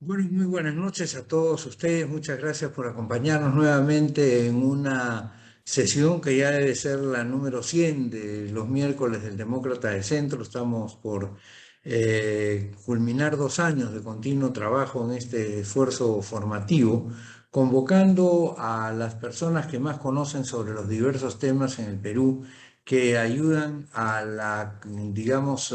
Bueno, muy buenas noches a todos ustedes. Muchas gracias por acompañarnos nuevamente en una sesión que ya debe ser la número 100 de los miércoles del Demócrata del Centro. Estamos por culminar 2 años de continuo trabajo en este esfuerzo formativo, convocando a las personas que más conocen sobre los diversos temas en el Perú que ayudan a la, digamos,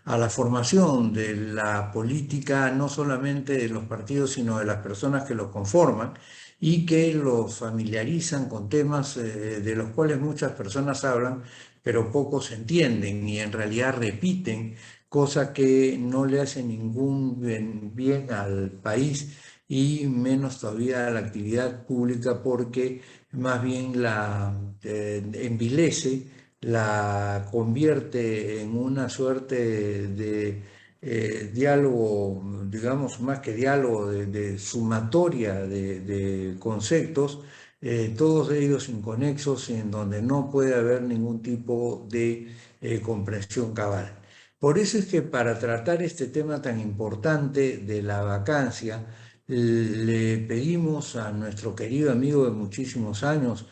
a la formación de la política, no solamente de los partidos, sino de las personas que los conforman y que los familiarizan con temas de los cuales muchas personas hablan, pero pocos entienden y en realidad repiten, cosa que no le hace ningún bien al país y menos todavía a la actividad pública porque más bien la envilece, la convierte en una suerte de diálogo, digamos, más que diálogo, de sumatoria de conceptos, todos ellos inconexos, en donde no puede haber ningún tipo de comprensión cabal. Por eso es que para tratar este tema tan importante de la vacancia, le pedimos a nuestro querido amigo de muchísimos años,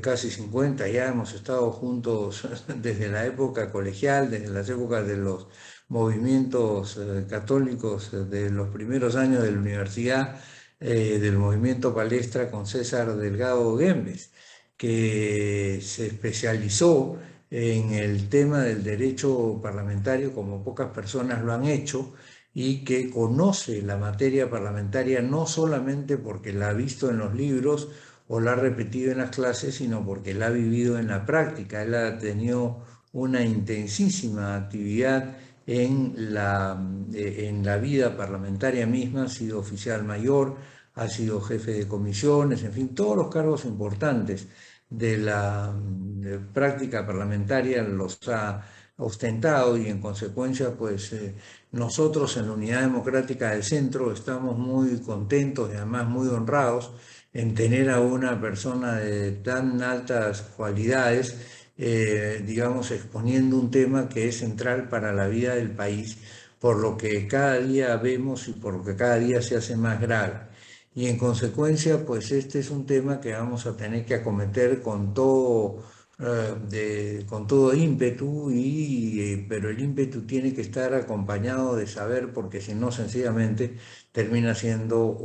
casi 50, ya hemos estado juntos desde la época colegial, desde las épocas de los movimientos católicos de los primeros años de la universidad, del movimiento Palestra con César Delgado Guembes, que se especializó en el tema del derecho parlamentario como pocas personas lo han hecho y que conoce la materia parlamentaria no solamente porque la ha visto en los libros o la ha repetido en las clases, sino porque la ha vivido en la práctica. Él ha tenido una intensísima actividad en la vida parlamentaria misma, ha sido oficial mayor, ha sido jefe de comisiones, en fin, todos los cargos importantes de la práctica parlamentaria los ha ostentado y en consecuencia, pues nosotros en la Unidad Democrática del Centro estamos muy contentos y además muy honrados en tener a una persona de tan altas cualidades, digamos, exponiendo un tema que es central para la vida del país, por lo que cada día vemos y por lo que cada día se hace más grave. Y en consecuencia, pues este es un tema que vamos a tener que acometer con todo ímpetu, pero el ímpetu tiene que estar acompañado de saber, porque si no, sencillamente termina siendo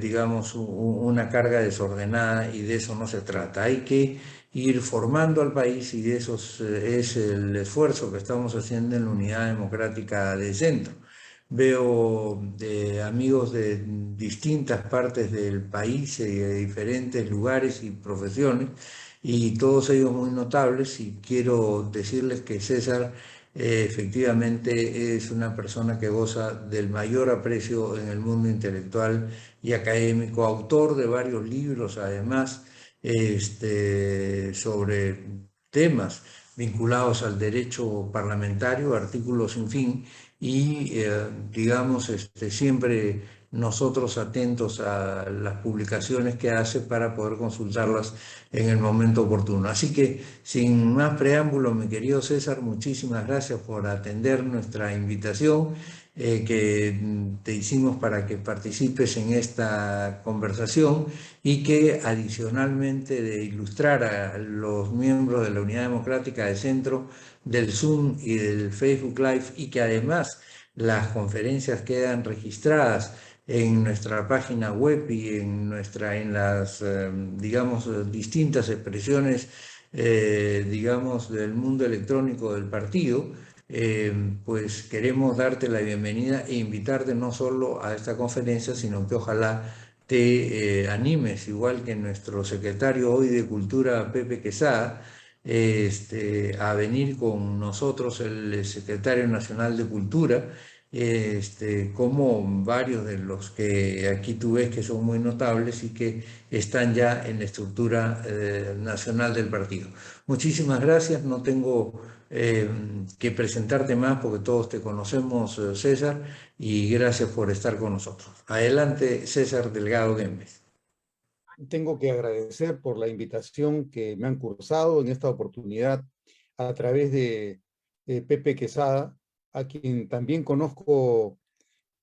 digamos, una carga desordenada y de eso no se trata. Hay que ir formando al país y de eso es el esfuerzo que estamos haciendo en la Unidad Democrática de Centro. Veo amigos de distintas partes del país y de diferentes lugares y profesiones, y todos ellos muy notables, y quiero decirles que César efectivamente es una persona que goza del mayor aprecio en el mundo intelectual y académico, autor de varios libros además sobre temas vinculados al derecho parlamentario, artículos sin fin, y digamos, siempre nosotros atentos a las publicaciones que hace para poder consultarlas en el momento oportuno. Así que, sin más preámbulo, mi querido César, muchísimas gracias por atender nuestra invitación que te hicimos para que participes en esta conversación y que adicionalmente de ilustrar a los miembros de la Unidad Democrática del Centro, del Zoom y del Facebook Live, y que además las conferencias quedan registradas en nuestra página web y en las, digamos, distintas expresiones, digamos, del mundo electrónico del partido. Pues queremos darte la bienvenida e invitarte no solo a esta conferencia, sino que ojalá te animes, igual que nuestro secretario hoy de Cultura, Pepe Quesada, a venir con nosotros, el secretario nacional de Cultura, como varios de los que aquí tú ves que son muy notables y que están ya en la estructura nacional del partido. Muchísimas gracias, no tengo que presentarte más porque todos te conocemos, César, y gracias por estar con nosotros. Adelante, César Delgado Guembes. Tengo que agradecer por la invitación que me han cursado en esta oportunidad a través de Pepe Quesada, a quien también conozco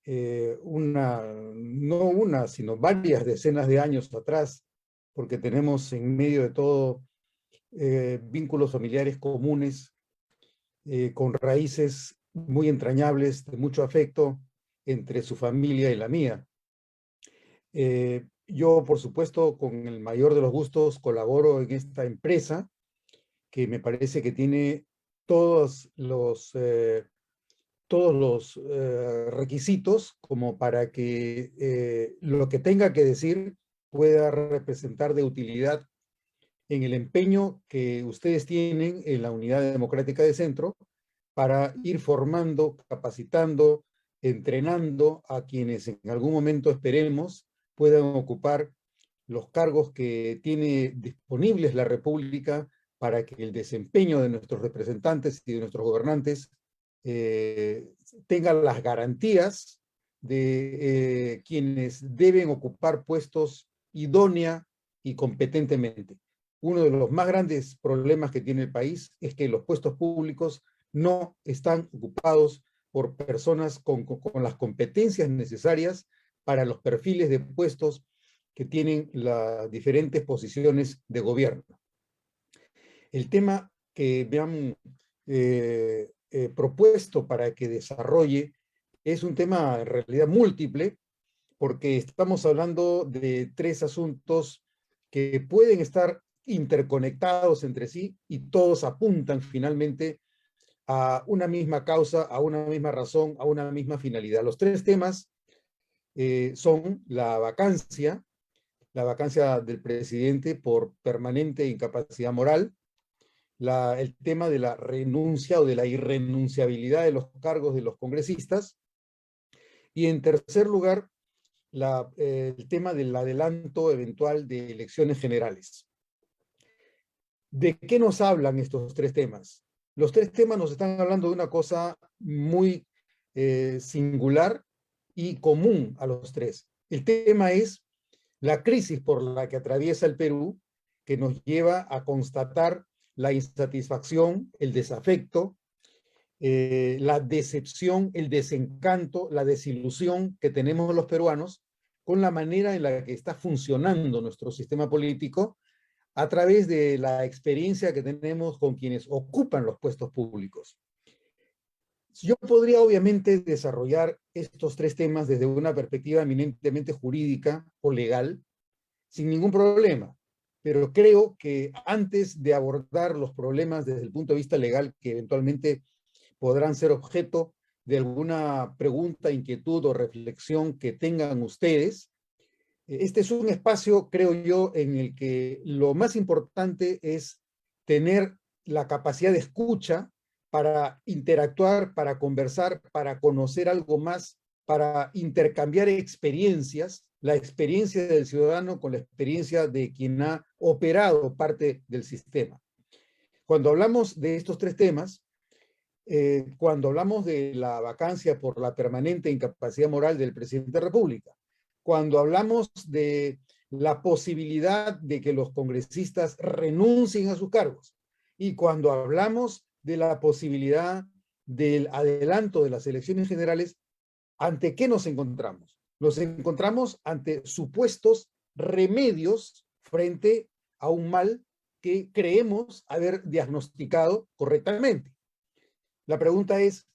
no una, sino varias decenas de años atrás, porque tenemos en medio de todo vínculos familiares comunes, con raíces muy entrañables, de mucho afecto entre su familia y la mía. Yo, por supuesto, con el mayor de los gustos, colaboro en esta empresa, que me parece que tiene todos los requisitos como para que lo que tenga que decir pueda representar de utilidad en el empeño que ustedes tienen en la Unidad Democrática de Centro para ir formando, capacitando, entrenando a quienes en algún momento esperemos puedan ocupar los cargos que tiene disponibles la República para que el desempeño de nuestros representantes y de nuestros gobernantes tenga las garantías de quienes deben ocupar puestos idónea y competentemente. Uno de los más grandes problemas que tiene el país es que los puestos públicos no están ocupados por personas con las competencias necesarias para los perfiles de puestos que tienen las diferentes posiciones de gobierno. El tema que me han propuesto para que desarrolle es un tema en realidad múltiple, porque estamos hablando de tres asuntos que pueden estar interconectados entre sí y todos apuntan finalmente a una misma causa, a una misma razón, a una misma finalidad. Los tres temas son la vacancia del presidente por permanente incapacidad moral, el tema de la renuncia o de la irrenunciabilidad de los cargos de los congresistas, y en tercer lugar, el tema del adelanto eventual de elecciones generales. ¿De qué nos hablan estos tres temas? Los tres temas nos están hablando de una cosa muy singular y común a los tres. El tema es la crisis por la que atraviesa el Perú, que nos lleva a constatar la insatisfacción, el desafecto, la decepción, el desencanto, la desilusión que tenemos los peruanos con la manera en la que está funcionando nuestro sistema político a través de la experiencia que tenemos con quienes ocupan los puestos públicos. Yo podría obviamente desarrollar estos tres temas desde una perspectiva eminentemente jurídica o legal, sin ningún problema, pero creo que antes de abordar los problemas desde el punto de vista legal, que eventualmente podrán ser objeto de alguna pregunta, inquietud o reflexión que tengan ustedes, este es un espacio, creo yo, en el que lo más importante es tener la capacidad de escucha para interactuar, para conversar, para conocer algo más, para intercambiar experiencias, la experiencia del ciudadano con la experiencia de quien ha operado parte del sistema. Cuando hablamos de estos tres temas, cuando hablamos de la vacancia por la permanente incapacidad moral del presidente de la República, cuando hablamos de la posibilidad de que los congresistas renuncien a sus cargos y cuando hablamos de la posibilidad del adelanto de las elecciones generales, ¿ante qué nos encontramos? Nos encontramos ante supuestos remedios frente a un mal que creemos haber diagnosticado correctamente. La pregunta es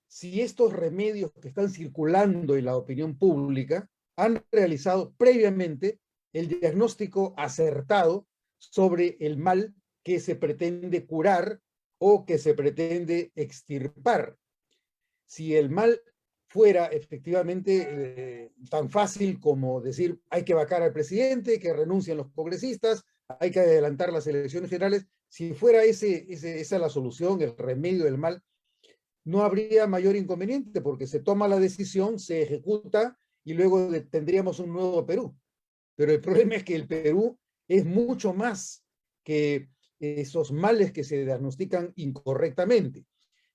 si estos remedios que están circulando en la opinión pública han realizado previamente el diagnóstico acertado sobre el mal que se pretende curar o que se pretende extirpar. Si el mal fuera efectivamente tan fácil como decir hay que vacar al presidente, que renuncien los congresistas, hay que adelantar las elecciones generales, si fuera esa la solución, el remedio del mal, no habría mayor inconveniente porque se toma la decisión, se ejecuta y luego tendríamos un nuevo Perú. Pero el problema es que el Perú es mucho más que esos males que se diagnostican incorrectamente.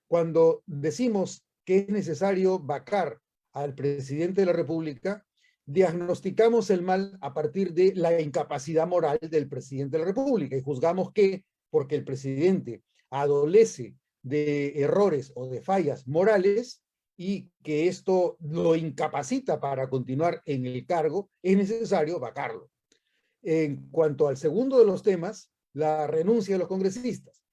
Cuando decimos que es necesario vacar al presidente de la República, diagnosticamos el mal a partir de la incapacidad moral del presidente de la República y juzgamos que porque el presidente adolece de errores o de fallas morales, y que esto lo incapacita para continuar en el cargo, es necesario vacarlo. En cuanto al segundo de los temas, la renuncia de los congresistas.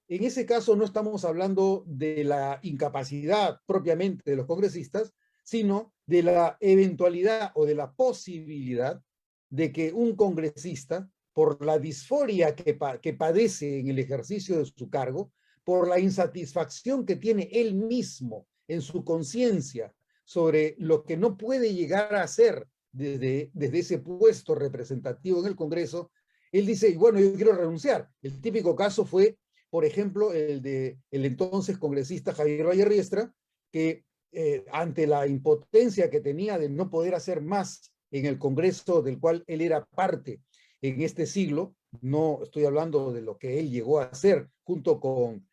En ese caso no estamos hablando de la incapacidad propiamente de los congresistas, sino de la eventualidad o de la posibilidad de que un congresista, por la disforia que padece en el ejercicio de su cargo, por la insatisfacción que tiene él mismo en su conciencia sobre lo que no puede llegar a hacer desde ese puesto representativo en el Congreso, él dice, bueno, yo quiero renunciar. El típico caso fue, por ejemplo, el de el entonces congresista Javier Valle Riestra, que ante la impotencia que tenía de no poder hacer más en el Congreso del cual él era parte en este siglo, no estoy hablando de lo que él llegó a hacer junto con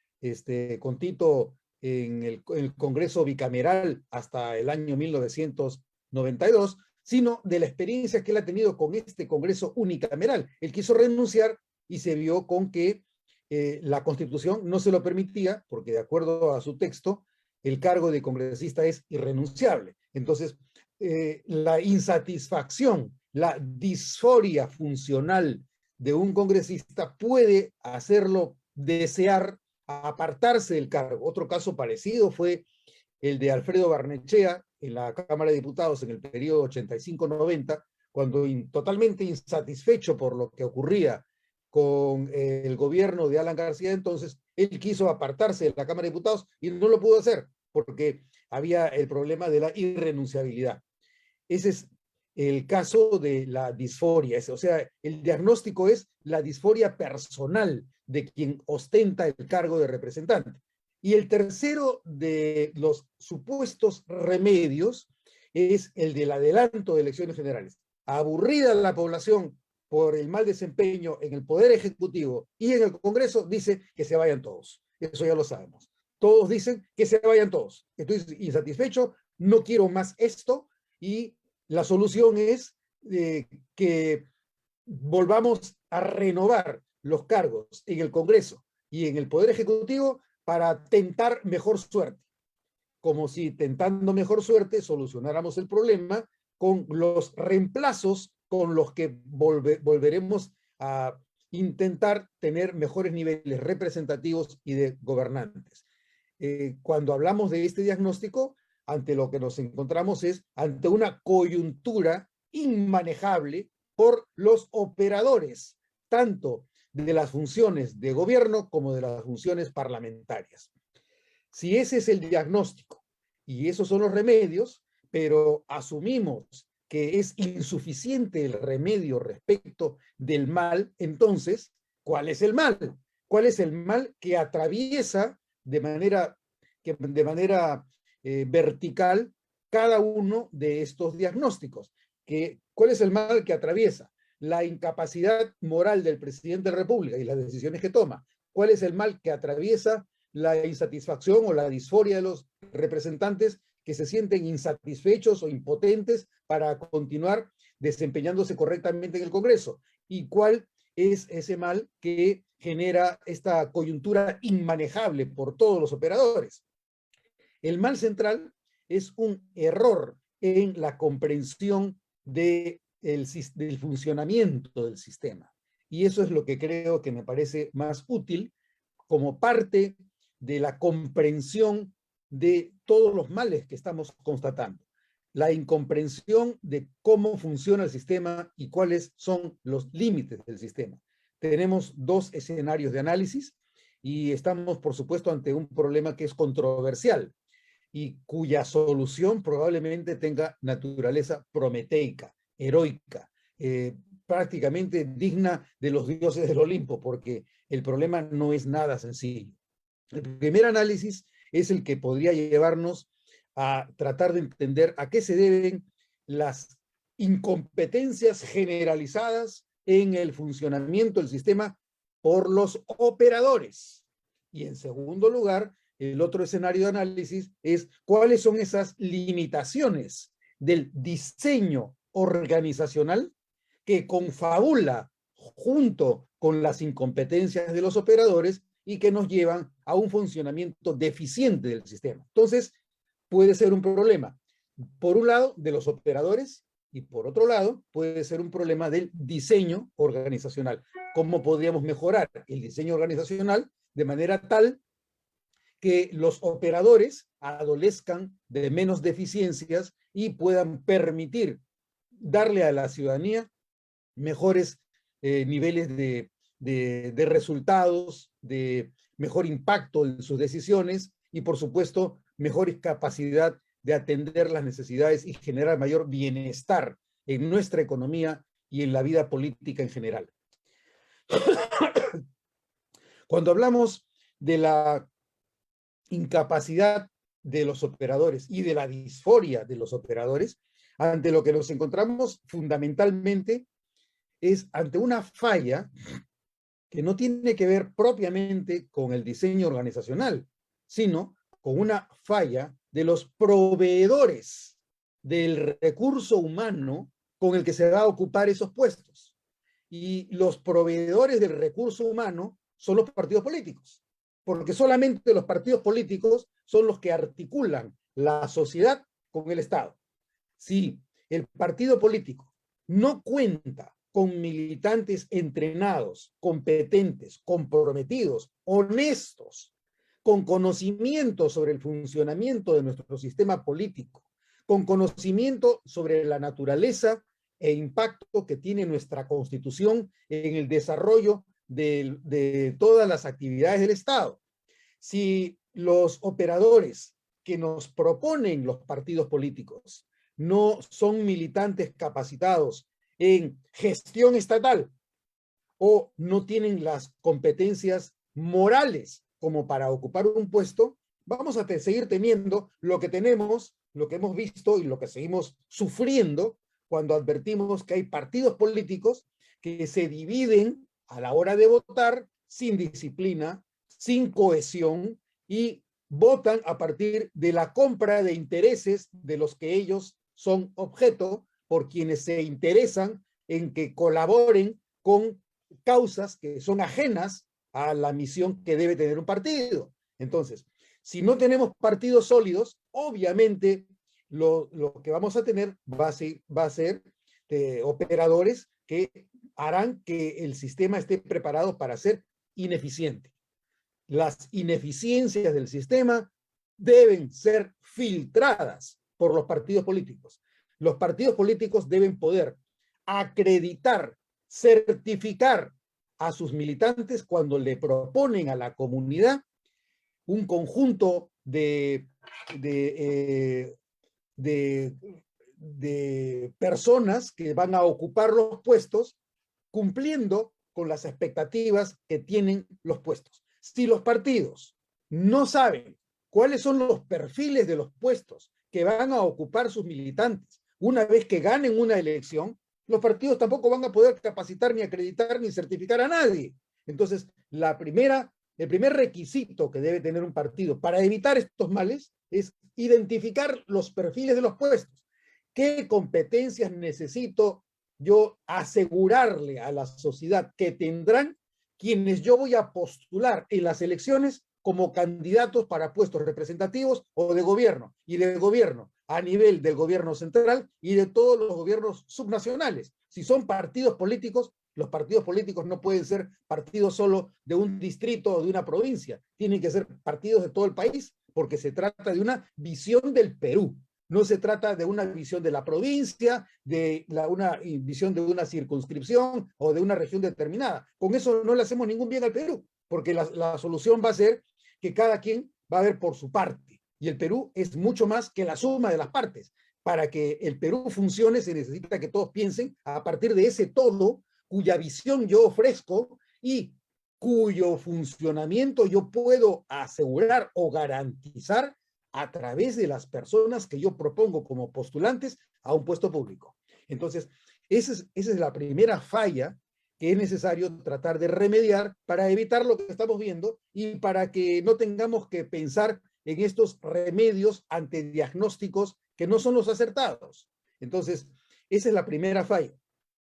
Tito en el Congreso bicameral hasta el año 1992, sino de la experiencia que él ha tenido con este Congreso unicameral. Él quiso renunciar y se vio con que la Constitución no se lo permitía, porque de acuerdo a su texto, el cargo de congresista es irrenunciable. Entonces, la insatisfacción, la disforia funcional de un congresista puede hacerlo desear apartarse del cargo. Otro caso parecido fue el de Alfredo Barnechea en la Cámara de Diputados en el periodo 85-90, cuando totalmente insatisfecho por lo que ocurría con el gobierno de Alan García entonces, él quiso apartarse de la Cámara de Diputados y no lo pudo hacer porque había el problema de la irrenunciabilidad. Ese es el caso de la disforia, o sea, el diagnóstico es la disforia personal de quien ostenta el cargo de representante. Y el tercero de los supuestos remedios es el del adelanto de elecciones generales. Aburrida la población por el mal desempeño en el Poder Ejecutivo y en el Congreso, dice que se vayan todos. Eso ya lo sabemos. Todos dicen que se vayan todos. Estoy insatisfecho, no quiero más esto, y la solución es que volvamos a renovar los cargos en el Congreso y en el Poder Ejecutivo para tentar mejor suerte. Como si tentando mejor suerte solucionáramos el problema con los reemplazos con los que volveremos a intentar tener mejores niveles representativos y de gobernantes. Cuando hablamos de este diagnóstico, ante lo que nos encontramos es ante una coyuntura inmanejable por los operadores, tanto de las funciones de gobierno como de las funciones parlamentarias. Si ese es el diagnóstico y esos son los remedios, pero asumimos que es insuficiente el remedio respecto del mal, entonces, ¿cuál es el mal? ¿Cuál es el mal que atraviesa de manera vertical cada uno de estos diagnósticos? ¿Cuál es el mal que atraviesa? La incapacidad moral del presidente de la República y las decisiones que toma. ¿Cuál es el mal que atraviesa la insatisfacción o la disforia de los representantes que se sienten insatisfechos o impotentes para continuar desempeñándose correctamente en el Congreso? ¿Y cuál es ese mal que genera esta coyuntura inmanejable por todos los operadores? El mal central es un error en la comprensión del funcionamiento del sistema. Y eso es lo que creo que me parece más útil como parte de la comprensión de todos los males que estamos constatando. La incomprensión de cómo funciona el sistema y cuáles son los límites del sistema. Tenemos dos escenarios de análisis y estamos, por supuesto, ante un problema que es controversial y cuya solución probablemente tenga naturaleza prometeica, heroica, prácticamente digna de los dioses del Olimpo, porque el problema no es nada sencillo. El primer análisis es el que podría llevarnos a tratar de entender a qué se deben las incompetencias generalizadas en el funcionamiento del sistema por los operadores. Y en segundo lugar, el otro escenario de análisis es cuáles son esas limitaciones del diseño organizacional que confabula junto con las incompetencias de los operadores y que nos llevan a un funcionamiento deficiente del sistema. Entonces, puede ser un problema, por un lado, de los operadores y por otro lado, puede ser un problema del diseño organizacional. ¿Cómo podríamos mejorar el diseño organizacional de manera tal que los operadores adolezcan de menos deficiencias y puedan permitir darle a la ciudadanía mejores niveles de resultados, de mejor impacto en sus decisiones y, por supuesto, mejor capacidad de atender las necesidades y generar mayor bienestar en nuestra economía y en la vida política en general? Cuando hablamos de la incapacidad de los operadores y de la disforia de los operadores, ante lo que nos encontramos fundamentalmente es ante una falla que no tiene que ver propiamente con el diseño organizacional, sino con una falla de los proveedores del recurso humano con el que se va a ocupar esos puestos. Y los proveedores del recurso humano son los partidos políticos, porque solamente los partidos políticos son los que articulan la sociedad con el Estado. Si el partido político no cuenta con militantes entrenados, competentes, comprometidos, honestos, con conocimiento sobre el funcionamiento de nuestro sistema político, con conocimiento sobre la naturaleza e impacto que tiene nuestra Constitución en el desarrollo de todas las actividades del Estado. Si los operadores que nos proponen los partidos políticos no son militantes capacitados en gestión estatal o no tienen las competencias morales como para ocupar un puesto, vamos a seguir teniendo lo que tenemos, lo que hemos visto y lo que seguimos sufriendo cuando advertimos que hay partidos políticos que se dividen a la hora de votar sin disciplina, sin cohesión y votan a partir de la compra de intereses de los que ellos son objeto, por quienes se interesan en que colaboren con causas que son ajenas a la misión que debe tener un partido. Entonces, si no tenemos partidos sólidos, obviamente lo que vamos a tener va a ser operadores que harán que el sistema esté preparado para ser ineficiente. Las ineficiencias del sistema deben ser filtradas por los partidos políticos. Los partidos políticos deben poder acreditar, certificar a sus militantes cuando le proponen a la comunidad un conjunto de personas que van a ocupar los puestos cumpliendo con las expectativas que tienen los puestos. Si los partidos no saben cuáles son los perfiles de los puestos que van a ocupar sus militantes una vez que ganen una elección, los partidos tampoco van a poder capacitar, ni acreditar, ni certificar a nadie. Entonces, el primer requisito que debe tener un partido para evitar estos males es identificar los perfiles de los puestos. ¿Qué competencias necesito yo asegurarle a la sociedad que tendrán quienes yo voy a postular en las elecciones como candidatos para puestos representativos o de gobierno, y de gobierno a nivel del gobierno central y de todos los gobiernos subnacionales? Si son partidos políticos, los partidos políticos no pueden ser partidos solo de un distrito o de una provincia, tienen que ser partidos de todo el país, porque se trata de una visión del Perú. No se trata de una visión de la provincia, una visión de una circunscripción o de una región determinada. Con eso no le hacemos ningún bien al Perú, porque la solución va a ser que cada quien va a ver por su parte. Y el Perú es mucho más que la suma de las partes. Para que el Perú funcione se necesita que todos piensen a partir de ese todo cuya visión yo ofrezco y cuyo funcionamiento yo puedo asegurar o garantizar a través de las personas que yo propongo como postulantes a un puesto público. Entonces, esa es la primera falla que es necesario tratar de remediar para evitar lo que estamos viendo y para que no tengamos que pensar en estos remedios ante diagnósticos que no son los acertados. Entonces, esa es la primera falla,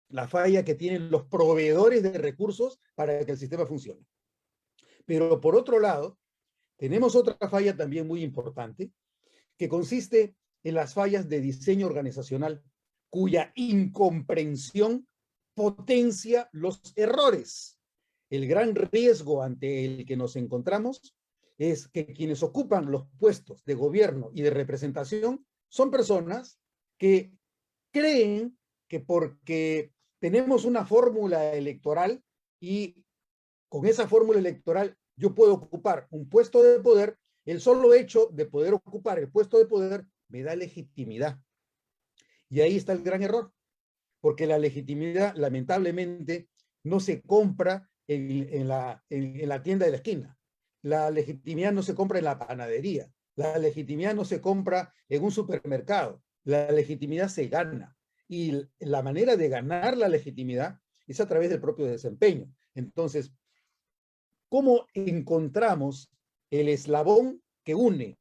la falla que tienen los proveedores de recursos para que el sistema funcione. Pero por otro lado, tenemos otra falla también muy importante, que consiste en las fallas de diseño organizacional, cuya incomprensión potencia los errores. El gran riesgo ante el que nos encontramos es que quienes ocupan los puestos de gobierno y de representación son personas que creen que porque tenemos una fórmula electoral y con esa fórmula electoral yo puedo ocupar un puesto de poder, el solo hecho de poder ocupar el puesto de poder me da legitimidad. Y ahí está el gran error, porque la legitimidad, lamentablemente, no se compra en la tienda de la esquina. La legitimidad no se compra en la panadería. La legitimidad no se compra en un supermercado. La legitimidad se gana. Y la manera de ganar la legitimidad es a través del propio desempeño. Entonces, ¿cómo encontramos el eslabón que une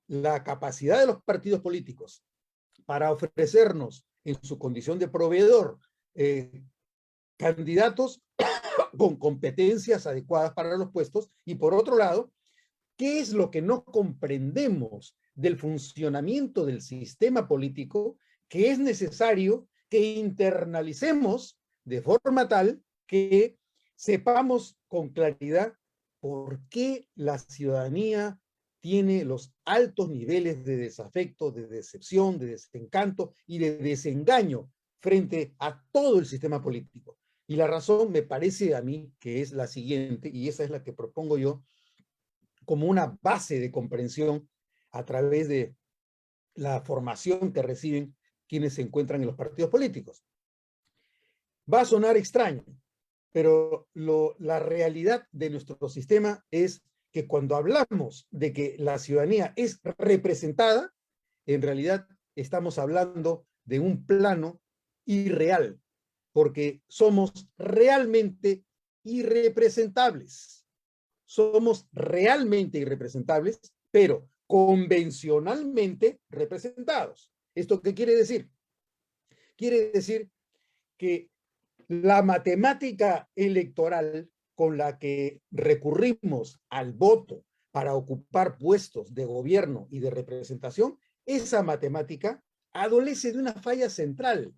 la capacidad de los partidos políticos para ofrecernos en su condición de proveedor candidatos con competencias adecuadas para los puestos? Y por otro lado, ¿qué es lo que no comprendemos del funcionamiento del sistema político que es necesario que internalicemos de forma tal que sepamos con claridad por qué la ciudadanía tiene los altos niveles de desafecto, de decepción, de desencanto y de desengaño frente a todo el sistema político? Y la razón me parece a mí que es la siguiente, y esa es la que propongo yo como una base de comprensión a través de la formación que reciben quienes se encuentran en los partidos políticos. Va a sonar extraño, pero la realidad de nuestro sistema es que cuando hablamos de que la ciudadanía es representada, en realidad estamos hablando de un plano irreal, porque somos realmente irrepresentables. Somos realmente irrepresentables, pero convencionalmente representados. ¿Esto qué quiere decir? Quiere decir que la matemática electoral con la que recurrimos al voto para ocupar puestos de gobierno y de representación, esa matemática adolece de una falla central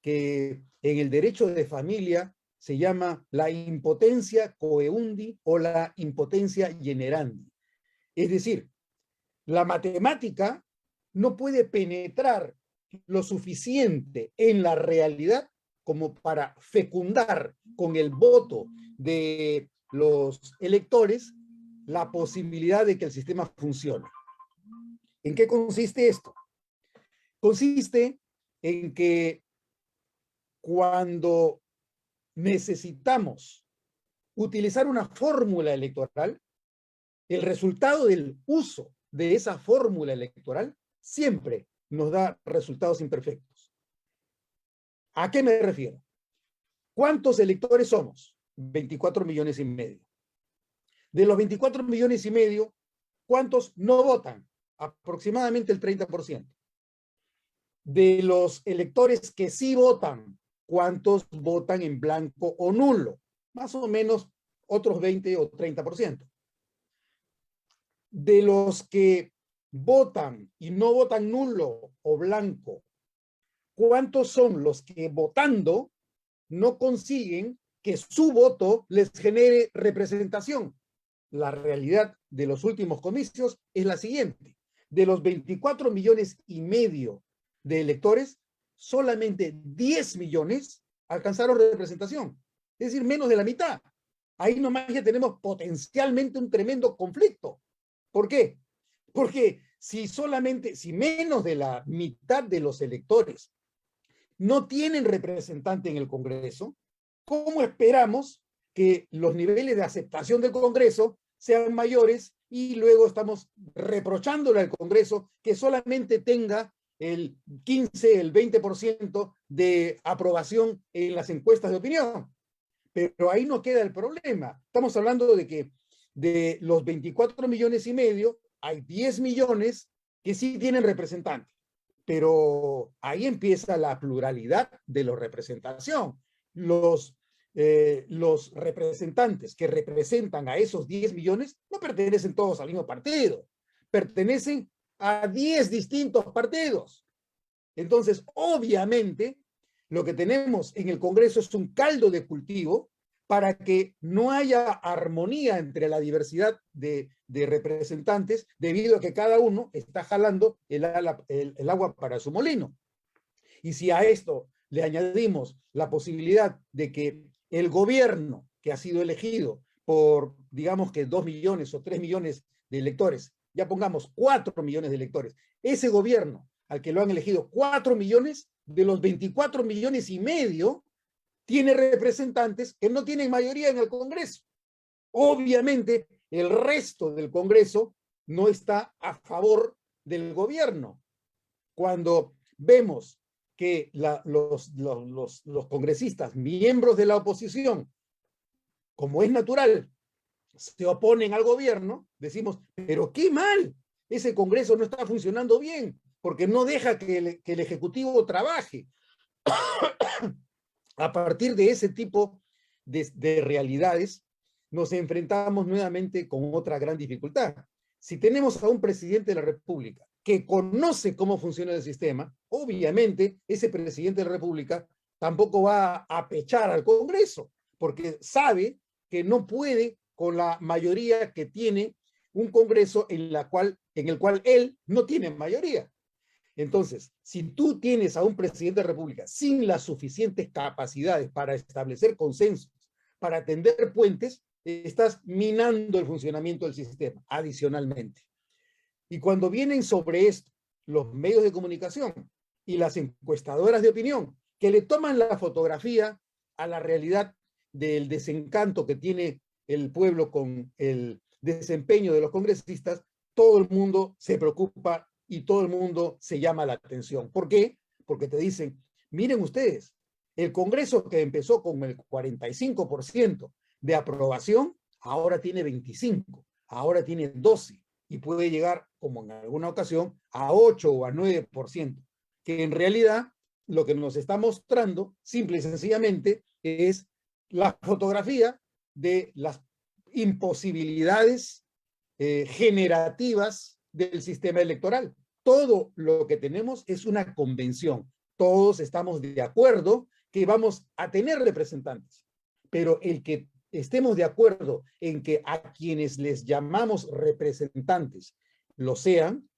que en el derecho de familia se llama la impotencia coeundi o la impotencia generandi. Es decir, la matemática no puede penetrar lo suficiente en la realidad como para fecundar con el voto de los electores la posibilidad de que el sistema funcione. ¿En qué consiste esto? Consiste en que cuando necesitamos utilizar una fórmula electoral, el resultado del uso de esa fórmula electoral siempre nos da resultados imperfectos. ¿A qué me refiero? ¿Cuántos electores somos? 24 millones y medio. De los 24 millones y medio, ¿cuántos no votan? Aproximadamente el 30%. De los electores que sí votan, ¿cuántos votan en blanco o nulo? Más o menos otros 20 o 30%. De los que votan y no votan nulo o blanco, ¿cuántos son los que votando no consiguen que su voto les genere representación? La realidad de los últimos comicios es la siguiente. De los 24 millones y medio de electores, solamente 10 millones alcanzaron representación. Es decir, menos de la mitad. Ahí nomás ya tenemos potencialmente un tremendo conflicto. ¿Por qué? Porque si menos de la mitad de los electores no tienen representante en el Congreso, ¿cómo esperamos que los niveles de aceptación del Congreso sean mayores y luego estamos reprochándole al Congreso que solamente tenga el 15, el 20% de aprobación en las encuestas de opinión? Pero ahí no queda el problema. Estamos hablando de que de los 24 millones y medio, hay 10 millones que sí tienen representantes. Pero ahí empieza la pluralidad de la representación. Los representantes que representan a esos 10 millones no pertenecen todos al mismo partido, pertenecen a 10 distintos partidos. Entonces, obviamente, lo que tenemos en el Congreso es un caldo de cultivo para que no haya armonía entre la diversidad de representantes, debido a que cada uno está jalando el agua para su molino. Y si a esto le añadimos la posibilidad de que el gobierno que ha sido elegido por, digamos que 2 millones o 3 millones de electores, ya pongamos 4 millones de electores, ese gobierno al que lo han elegido 4 millones, de los 24 millones y medio, tiene representantes que no tienen mayoría en el Congreso. Obviamente, el resto del Congreso no está a favor del gobierno. Cuando vemos que los congresistas, miembros de la oposición, como es natural, se oponen al gobierno, decimos, pero qué mal, ese Congreso no está funcionando bien, porque no deja que el Ejecutivo trabaje. A partir de ese tipo de realidades, nos enfrentamos nuevamente con otra gran dificultad. Si tenemos a un presidente de la República que conoce cómo funciona el sistema, obviamente ese presidente de la República tampoco va a pechar al Congreso, porque sabe que no puede con la mayoría que tiene un Congreso en el cual él no tiene mayoría. Entonces, si tú tienes a un presidente de la República sin las suficientes capacidades para establecer consensos, para tender puentes, estás minando el funcionamiento del sistema, adicionalmente. Y cuando vienen sobre esto los medios de comunicación y las encuestadoras de opinión, que le toman la fotografía a la realidad del desencanto que tiene el pueblo con el desempeño de los congresistas, todo el mundo se preocupa y todo el mundo se llama la atención. ¿Por qué? Porque te dicen, miren ustedes, el Congreso que empezó con el 45% de aprobación, ahora tiene 25%, ahora tiene 12%, y puede llegar, como en alguna ocasión, a 8 o a 9%, que en realidad lo que nos está mostrando, simple y sencillamente, es la fotografía de las imposibilidades generativas del sistema electoral. Todo lo que tenemos es una convención. Todos estamos de acuerdo que vamos a tener representantes, pero el que estemos de acuerdo en que a quienes les llamamos representantes lo sean,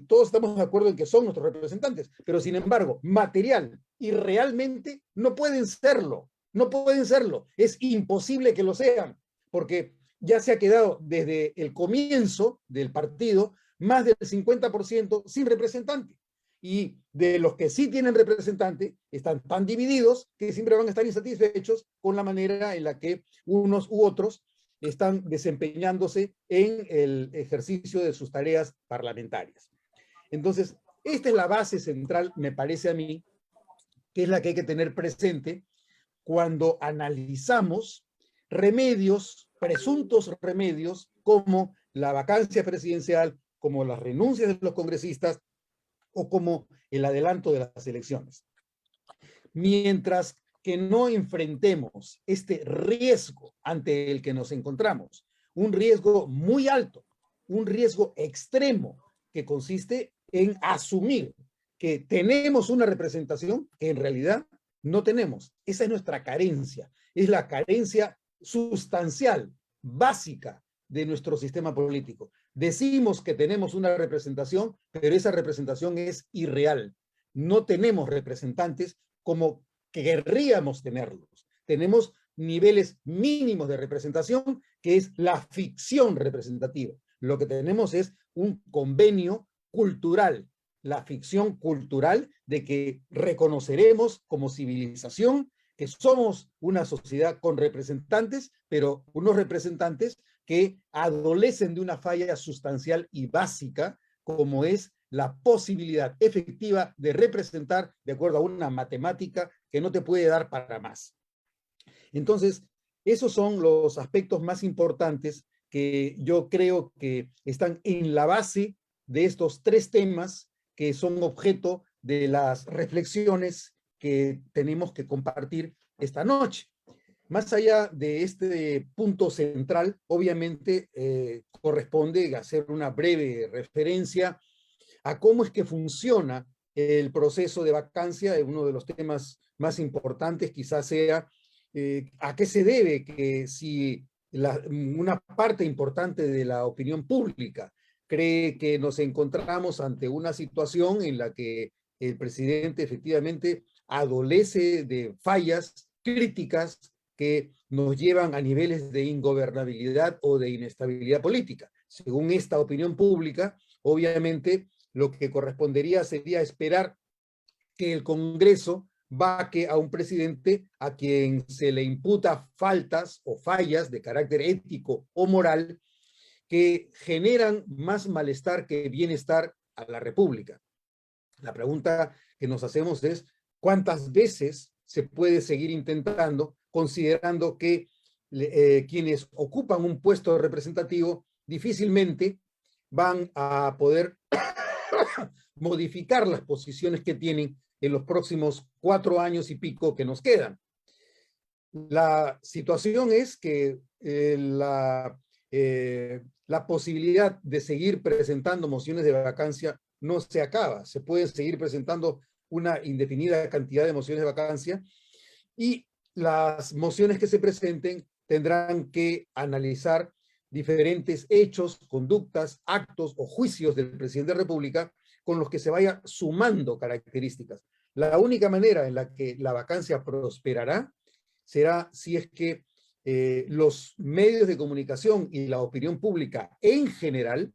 todos estamos de acuerdo en que son nuestros representantes, pero sin embargo, material y realmente no pueden serlo, no pueden serlo, es imposible que lo sean, porque ya se ha quedado desde el comienzo del partido más del 50% sin representante. Y de los que sí tienen representante, están tan divididos que siempre van a estar insatisfechos con la manera en la que unos u otros están desempeñándose en el ejercicio de sus tareas parlamentarias. Entonces, esta es la base central, me parece a mí, que es la que hay que tener presente cuando analizamos remedios, presuntos remedios, como la vacancia presidencial, como las renuncias de los congresistas o como el adelanto de las elecciones. Mientras que no enfrentemos este riesgo ante el que nos encontramos, un riesgo muy alto, un riesgo extremo, que consiste en asumir que tenemos una representación que en realidad no tenemos. Esa es nuestra carencia, es la carencia sustancial, básica de nuestro sistema político. Decimos que tenemos una representación, pero esa representación es irreal. No tenemos representantes como querríamos tenerlos. Tenemos niveles mínimos de representación, que es la ficción representativa. Lo que tenemos es un convenio cultural, la ficción cultural de que reconoceremos como civilización que somos una sociedad con representantes, pero unos representantes que adolecen de una falla sustancial y básica, como es la posibilidad efectiva de representar de acuerdo a una matemática que no te puede dar para más. Entonces, esos son los aspectos más importantes que yo creo que están en la base de estos tres temas que son objeto de las reflexiones que tenemos que compartir esta noche. Más allá de este punto central, obviamente corresponde hacer una breve referencia a cómo es que funciona el proceso de vacancia. Uno de los temas más importantes quizás sea a qué se debe que si una parte importante de la opinión pública cree que nos encontramos ante una situación en la que el presidente efectivamente adolece de fallas críticas que nos llevan a niveles de ingobernabilidad o de inestabilidad política. Según esta opinión pública, obviamente lo que correspondería sería esperar que el Congreso vaque a un presidente a quien se le imputa faltas o fallas de carácter ético o moral que generan más malestar que bienestar a la República. La pregunta que nos hacemos es, ¿cuántas veces se puede seguir intentando, considerando que quienes ocupan un puesto representativo difícilmente van a poder modificar las posiciones que tienen en los próximos 4 años y pico que nos quedan? La situación es que la posibilidad de seguir presentando mociones de vacancia no se acaba. Se pueden seguir presentando una indefinida cantidad de mociones de vacancia y las mociones que se presenten tendrán que analizar diferentes hechos, conductas, actos o juicios del presidente de la República con los que se vaya sumando características. La única manera en la que la vacancia prosperará será si es que los medios de comunicación y la opinión pública en general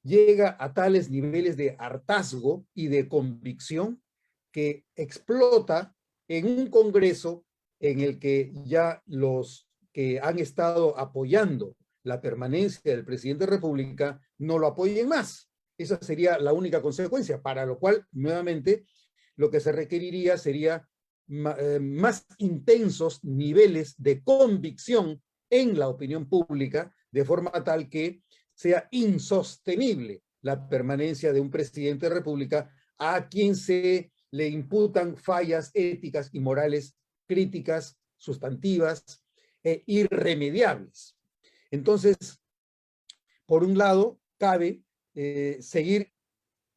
llega a tales niveles de hartazgo y de convicción que explota en un Congreso en el que ya los que han estado apoyando la permanencia del presidente de la República no lo apoyen más. Esa sería la única consecuencia, para lo cual, nuevamente, lo que se requeriría sería más intensos niveles de convicción en la opinión pública, de forma tal que sea insostenible la permanencia de un presidente de la República a quien se le imputan fallas éticas y morales críticas, sustantivas e irremediables. Entonces, por un lado, cabe seguir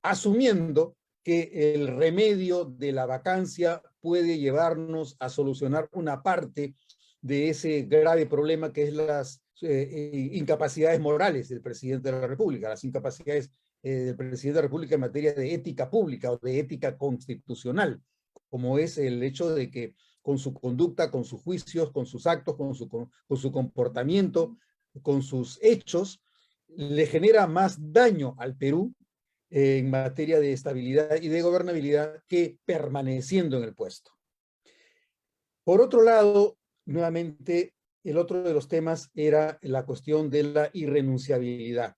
asumiendo que el remedio de la vacancia puede llevarnos a solucionar una parte de ese grave problema que es las incapacidades morales del presidente de la República, las incapacidades del presidente de la República en materia de ética pública o de ética constitucional, como es el hecho de que con su conducta, con sus juicios, con sus actos, con su comportamiento, con sus hechos, le genera más daño al Perú en materia de estabilidad y de gobernabilidad que permaneciendo en el puesto. Por otro lado, nuevamente, el otro de los temas era la cuestión de la irrenunciabilidad.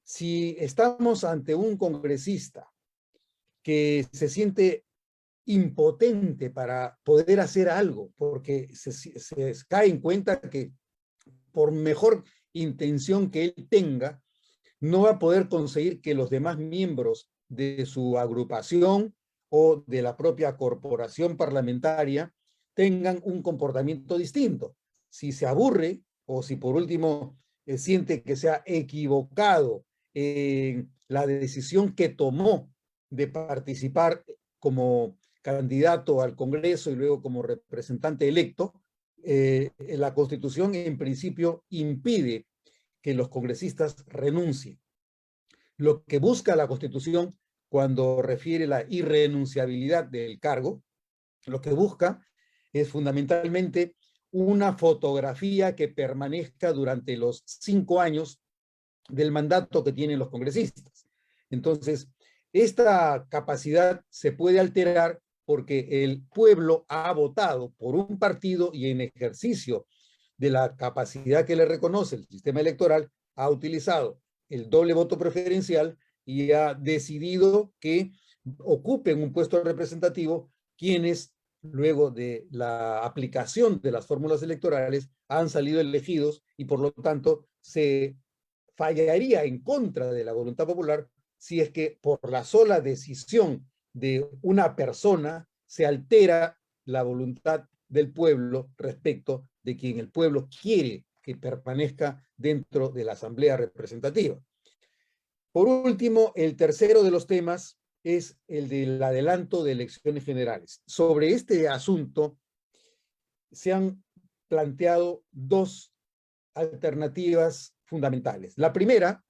Si estamos ante un congresista que se siente impotente para poder hacer algo, porque se cae en cuenta que por mejor intención que él tenga, no va a poder conseguir que los demás miembros de su agrupación o de la propia corporación parlamentaria tengan un comportamiento distinto. Si se aburre o si por último siente que se ha equivocado en la decisión que tomó de participar como candidato al Congreso y luego como representante electo, la Constitución en principio impide que los congresistas renuncien. Lo que busca la Constitución cuando refiere la irrenunciabilidad del cargo, lo que busca es fundamentalmente una fotografía que permanezca durante los 5 años del mandato que tienen los congresistas. Entonces, esta capacidad se puede alterar porque el pueblo ha votado por un partido y en ejercicio de la capacidad que le reconoce el sistema electoral, ha utilizado el doble voto preferencial y ha decidido que ocupen un puesto representativo quienes, luego de la aplicación de las fórmulas electorales, han salido elegidos y por lo tanto se fallaría en contra de la voluntad popular si es que por la sola decisión de una persona se altera la voluntad del pueblo respecto de quien el pueblo quiere que permanezca dentro de la Asamblea Representativa. Por último, el tercero de los temas es el del adelanto de elecciones generales. Sobre este asunto se han planteado dos alternativas fundamentales. La primera,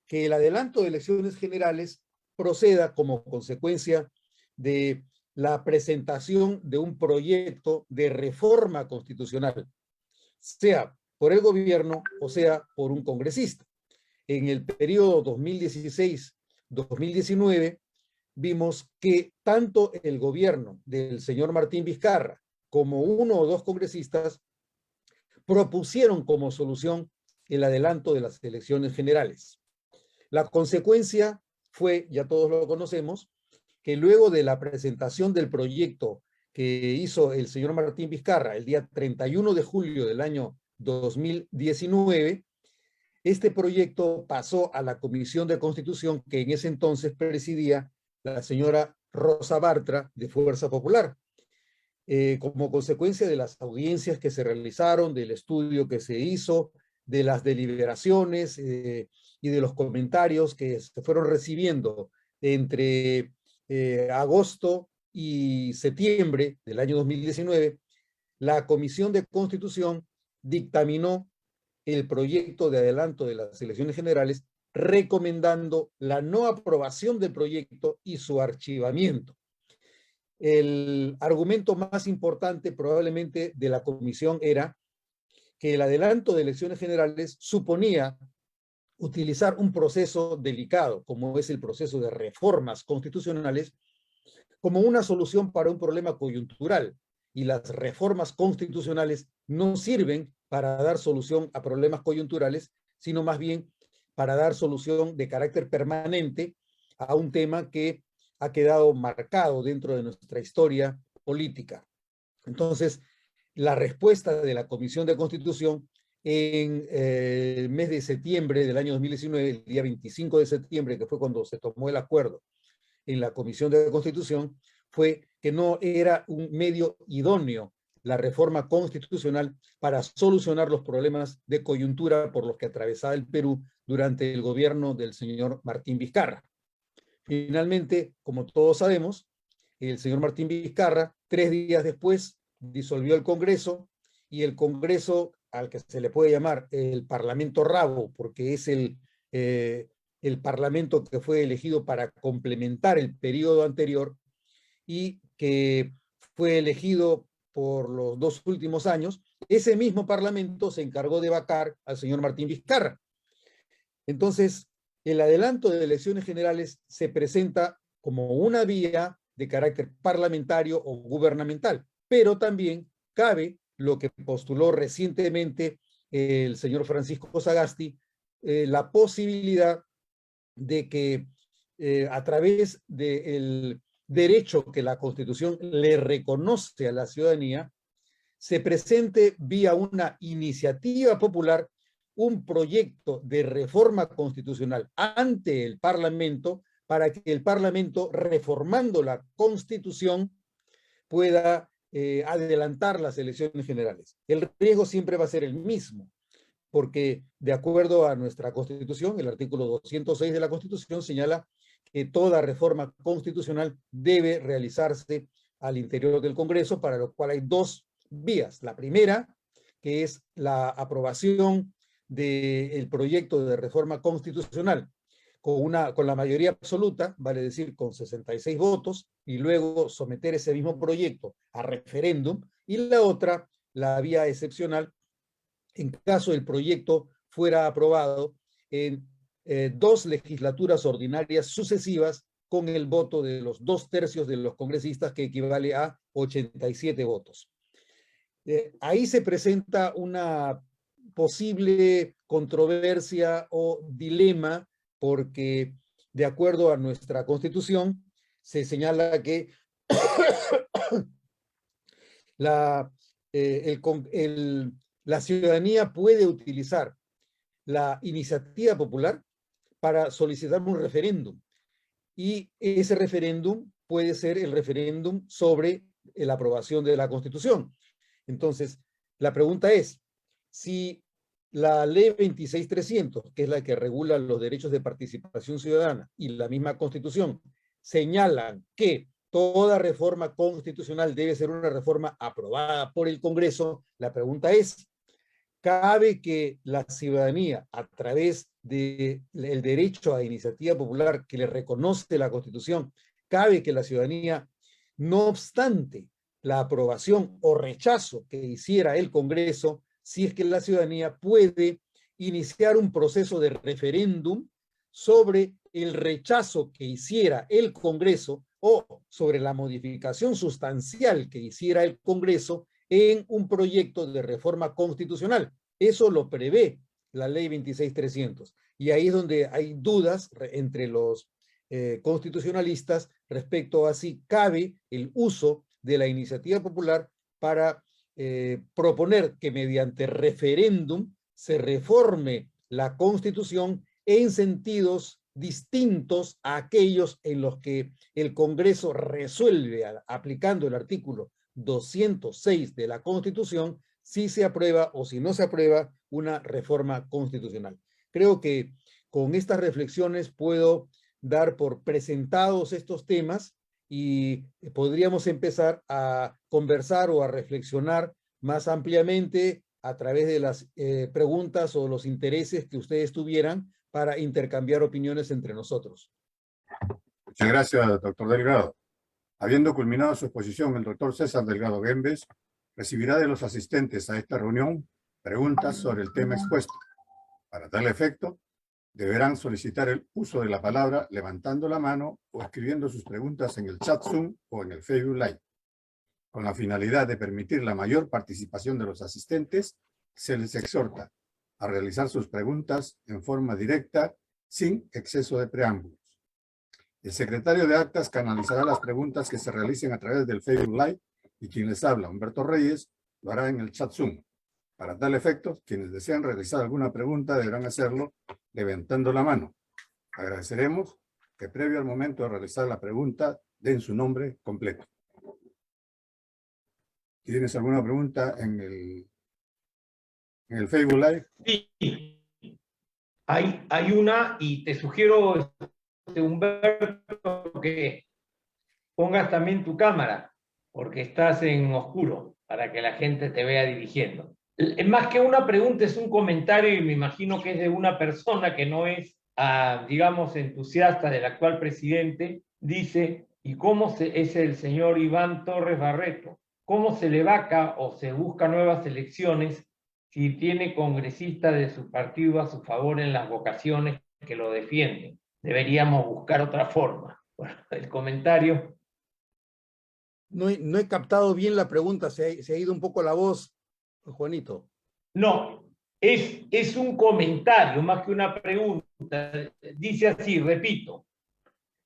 que el adelanto de elecciones generales proceda como consecuencia de la presentación de un proyecto de reforma constitucional, sea por el gobierno o sea por un congresista. En el periodo 2016-2019 vimos que tanto el gobierno del señor Martín Vizcarra como uno o dos congresistas propusieron como solución el adelanto de las elecciones generales. La consecuencia fue, ya todos lo conocemos, que luego de la presentación del proyecto que hizo el señor Martín Vizcarra el día 31 de julio del año 2019, este proyecto pasó a la Comisión de Constitución que en ese entonces presidía la señora Rosa Bartra de Fuerza Popular. Como consecuencia de las audiencias que se realizaron, del estudio que se hizo, de las deliberaciones y de los comentarios que se fueron recibiendo entre agosto y septiembre del año 2019, la Comisión de Constitución dictaminó el proyecto de adelanto de las elecciones generales, recomendando la no aprobación del proyecto y su archivamiento. El argumento más importante probablemente de la comisión era que el adelanto de elecciones generales suponía utilizar un proceso delicado, como es el proceso de reformas constitucionales, como una solución para un problema coyuntural. Y las reformas constitucionales no sirven para dar solución a problemas coyunturales, sino más bien para dar solución de carácter permanente a un tema que ha quedado marcado dentro de nuestra historia política. Entonces, la respuesta de la Comisión de Constitución en el mes de septiembre del año 2019, el día 25 de septiembre, que fue cuando se tomó el acuerdo en la Comisión de Constitución, fue que no era un medio idóneo la reforma constitucional para solucionar los problemas de coyuntura por los que atravesaba el Perú durante el gobierno del señor Martín Vizcarra. Finalmente, como todos sabemos, el señor Martín Vizcarra, 3 días después, disolvió el Congreso, y el Congreso, al que se le puede llamar el Parlamento Rabo, porque es el Parlamento que fue elegido para complementar el periodo anterior y que fue elegido por los 2 últimos años, ese mismo Parlamento se encargó de vacar al señor Martín Vizcarra. Entonces, el adelanto de elecciones generales se presenta como una vía de carácter parlamentario o gubernamental, pero también cabe lo que postuló recientemente el señor Francisco Sagasti, la posibilidad de que a través del derecho que la Constitución le reconoce a la ciudadanía, se presente vía una iniciativa popular un proyecto de reforma constitucional ante el Parlamento para que el Parlamento, reformando la Constitución, pueda adelantar las elecciones generales. El riesgo siempre va a ser el mismo, porque de acuerdo a nuestra Constitución, el artículo 206 de la Constitución señala que toda reforma constitucional debe realizarse al interior del Congreso, para lo cual hay dos vías. La primera, que es la aprobación del proyecto de reforma constitucional con la mayoría absoluta, vale decir con 66 votos, y luego someter ese mismo proyecto a referéndum, y la otra, la vía excepcional, en caso el proyecto fuera aprobado en 2 legislaturas ordinarias sucesivas con el voto de los 2/3 de los congresistas, que equivale a 87 votos. Ahí se presenta una posible controversia o dilema, porque de acuerdo a nuestra Constitución se señala que la, la ciudadanía puede utilizar la iniciativa popular para solicitar un referéndum, y ese referéndum puede ser el referéndum sobre la aprobación de la Constitución. Entonces, la pregunta es, si la ley 26300, que es la que regula los derechos de participación ciudadana, y la misma Constitución, señalan que toda reforma constitucional debe ser una reforma aprobada por el Congreso, la pregunta es, ¿cabe que la ciudadanía, a través del derecho a iniciativa popular que le reconoce la Constitución, cabe que la ciudadanía, no obstante la aprobación o rechazo que hiciera el Congreso, si es que la ciudadanía puede iniciar un proceso de referéndum sobre el rechazo que hiciera el Congreso o sobre la modificación sustancial que hiciera el Congreso en un proyecto de reforma constitucional? Eso lo prevé la ley 26300. Y ahí es donde hay dudas entre los constitucionalistas respecto a si cabe el uso de la iniciativa popular para proponer que mediante referéndum se reforme la Constitución en sentidos distintos a aquellos en los que el Congreso resuelve aplicando el artículo 206 de la Constitución si se aprueba o si no se aprueba una reforma constitucional. Creo que con estas reflexiones puedo dar por presentados estos temas y podríamos empezar a conversar o a reflexionar más ampliamente a través de las preguntas o los intereses que ustedes tuvieran para intercambiar opiniones entre nosotros. Muchas gracias, doctor Delgado. Habiendo culminado su exposición, el doctor César Delgado Gembes recibirá de los asistentes a esta reunión preguntas sobre el tema expuesto. Para tal efecto, deberán solicitar el uso de la palabra levantando la mano o escribiendo sus preguntas en el chat Zoom o en el Facebook Live. Con la finalidad de permitir la mayor participación de los asistentes, se les exhorta a realizar sus preguntas en forma directa, sin exceso de preámbulos. El secretario de Actas canalizará las preguntas que se realicen a través del Facebook Live y quien les habla, Humberto Reyes, lo hará en el chat Zoom. Para tal efecto, quienes desean realizar alguna pregunta deberán hacerlo levantando la mano. Agradeceremos que previo al momento de realizar la pregunta den su nombre completo. ¿Tienes alguna pregunta en el Facebook Live? Sí, hay una y te sugiero, Humberto, que pongas también tu cámara, porque estás en oscuro, para que la gente te vea dirigiendo. Más que una pregunta, es un comentario y me imagino que es de una persona que no es, digamos, entusiasta del actual presidente. Dice, ¿y cómo es el señor Iván Torres Barreto? ¿Cómo se le vaca o se busca nuevas elecciones si tiene congresistas de su partido a su favor en las vocaciones que lo defienden? Deberíamos buscar otra forma. Bueno, el comentario. No he captado bien la pregunta, se ha ido un poco la voz, Juanito. No, es un comentario más que una pregunta. Dice así, repito,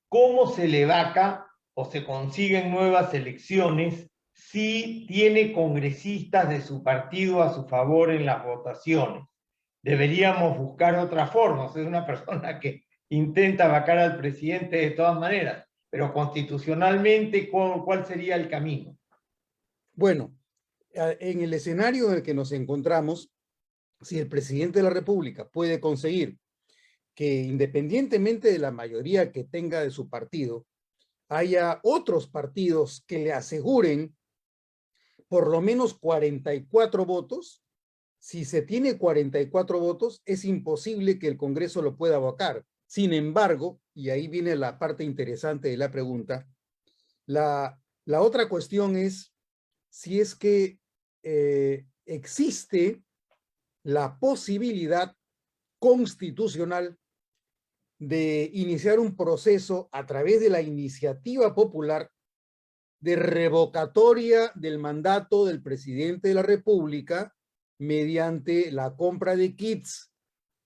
¿cómo se le vaca o se consiguen nuevas elecciones si tiene congresistas de su partido a su favor en las votaciones? Deberíamos buscar otra forma. O sea, es una persona que intenta vacar al presidente de todas maneras, pero constitucionalmente, ¿cuál sería el camino? Bueno, en el escenario en el que nos encontramos, si el presidente de la República puede conseguir que independientemente de la mayoría que tenga de su partido, haya otros partidos que le aseguren por lo menos 44 votos, si se tiene 44 votos, es imposible que el Congreso lo pueda vacar. Sin embargo, y ahí viene la parte interesante de la pregunta, la otra cuestión es si es que existe la posibilidad constitucional de iniciar un proceso a través de la iniciativa popular de revocatoria del mandato del presidente de la República mediante la compra de kits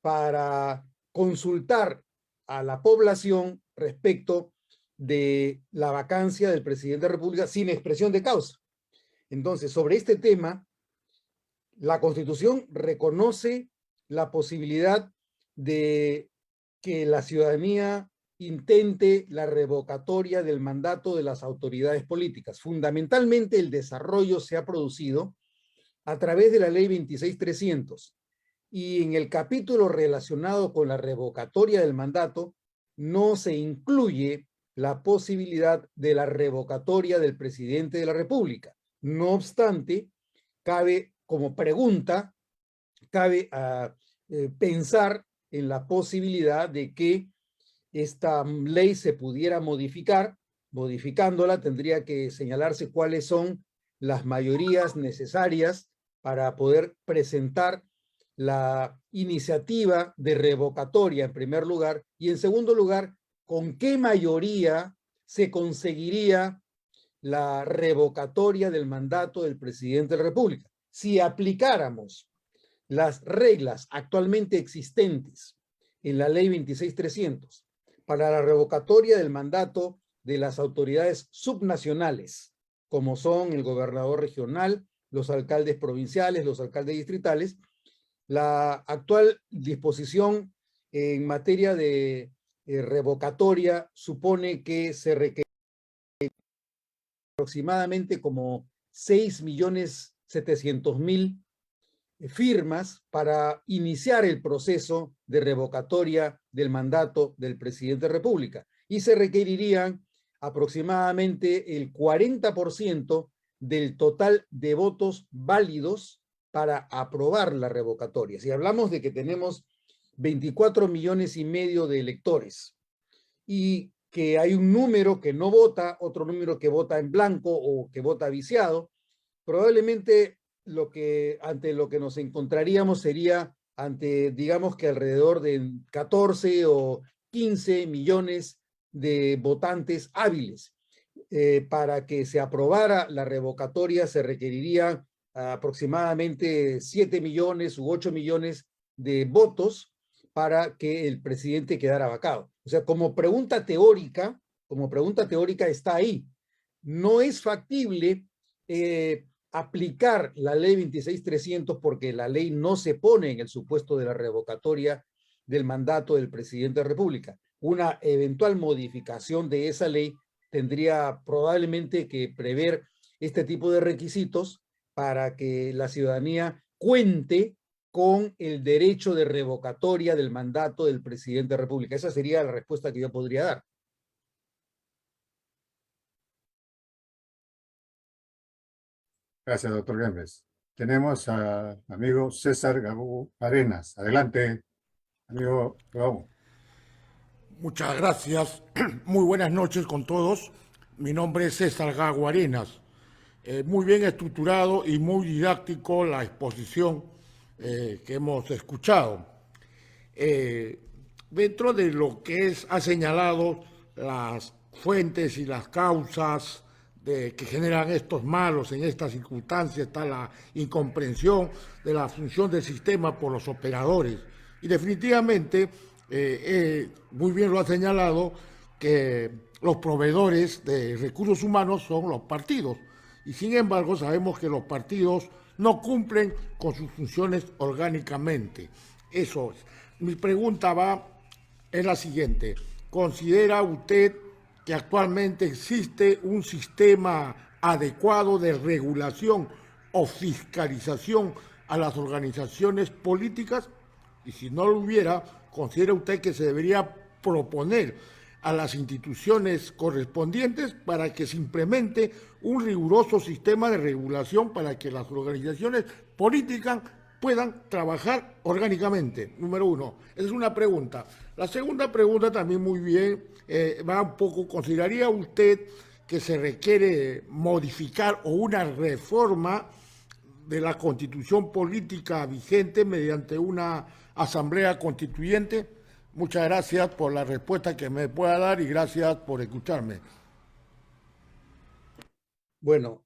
para consultar a la población respecto de la vacancia del presidente de la República sin expresión de causa. Entonces, sobre este tema, la Constitución reconoce la posibilidad de que la ciudadanía intente la revocatoria del mandato de las autoridades políticas. Fundamentalmente, el desarrollo se ha producido a través de la ley 26300, y en el capítulo relacionado con la revocatoria del mandato no se incluye la posibilidad de la revocatoria del presidente de la República. No obstante, cabe como pregunta, cabe pensar en la posibilidad de que esta ley se pudiera modificar. Modificándola tendría que señalarse cuáles son las mayorías necesarias para poder presentar la iniciativa de revocatoria en primer lugar, y en segundo lugar, con qué mayoría se conseguiría la revocatoria del mandato del presidente de la República. Si aplicáramos las reglas actualmente existentes en la ley 26.300 para la revocatoria del mandato de las autoridades subnacionales, como son el gobernador regional, los alcaldes provinciales, los alcaldes distritales, la actual disposición en materia de revocatoria supone que se requiere aproximadamente como 6.700.000 firmas para iniciar el proceso de revocatoria del mandato del presidente de la República, y se requerirían aproximadamente el 40% del total de votos válidos para aprobar la revocatoria. Si hablamos de que tenemos 24,5 millones de electores y que hay un número que no vota, otro número que vota en blanco o que vota viciado, probablemente ante lo que nos encontraríamos sería ante, digamos que alrededor de 14 o 15 millones de votantes hábiles. Para que se aprobara la revocatoria se requeriría aproximadamente 7 millones u 8 millones de votos para que el presidente quedara vacado. O sea, como pregunta teórica está ahí. No es factible aplicar la ley 26.300 porque la ley no se pone en el supuesto de la revocatoria del mandato del presidente de la República. Una eventual modificación de esa ley tendría probablemente que prever este tipo de requisitos para que la ciudadanía cuente con el derecho de revocatoria del mandato del presidente de la República. Esa sería la respuesta que yo podría dar. Gracias, doctor Gembes. Tenemos al amigo César Gago Arenas. Adelante, amigo Gago. Muchas gracias. Muy buenas noches con todos. Mi nombre es César Gago Arenas. Muy bien estructurado y muy didáctico la exposición que hemos escuchado. Dentro de lo que ha señalado las fuentes y las causas que generan estos malos en estas circunstancias, está la incomprensión de la función del sistema por los operadores. Y definitivamente, muy bien lo ha señalado, que los proveedores de recursos humanos son los partidos. Y sin embargo, sabemos que los partidos no cumplen con sus funciones orgánicamente. Eso es. Mi pregunta es la siguiente. ¿Considera usted que actualmente existe un sistema adecuado de regulación o fiscalización a las organizaciones políticas? Y si no lo hubiera, ¿considera usted que se debería proponer a las instituciones correspondientes para que se implemente un riguroso sistema de regulación para que las organizaciones políticas puedan trabajar orgánicamente? Número uno. Esa es una pregunta. La segunda pregunta también muy bien, va un poco, ¿consideraría usted que se requiere modificar o una reforma de la constitución política vigente mediante una asamblea constituyente? Muchas gracias por la respuesta que me pueda dar y gracias por escucharme. Bueno,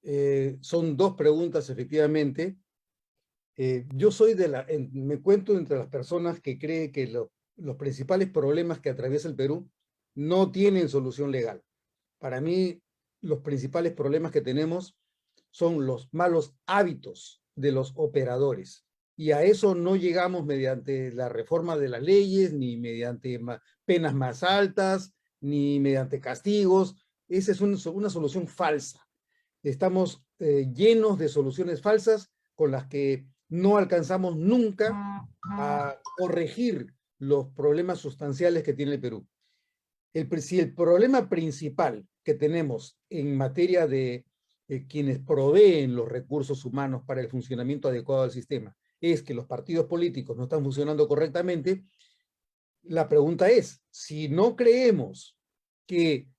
son dos preguntas efectivamente. Yo soy me cuento entre las personas que cree que los principales problemas que atraviesa el Perú no tienen solución legal. Para mí, los principales problemas que tenemos son los malos hábitos de los operadores. Y a eso no llegamos mediante la reforma de las leyes, ni mediante penas más altas, ni mediante castigos. Esa es una solución falsa. Estamos llenos de soluciones falsas con las que no alcanzamos nunca a corregir los problemas sustanciales que tiene el Perú. Si el problema principal que tenemos en materia de quienes proveen los recursos humanos para el funcionamiento adecuado del sistema es que los partidos políticos no están funcionando correctamente, la pregunta es, si no creemos que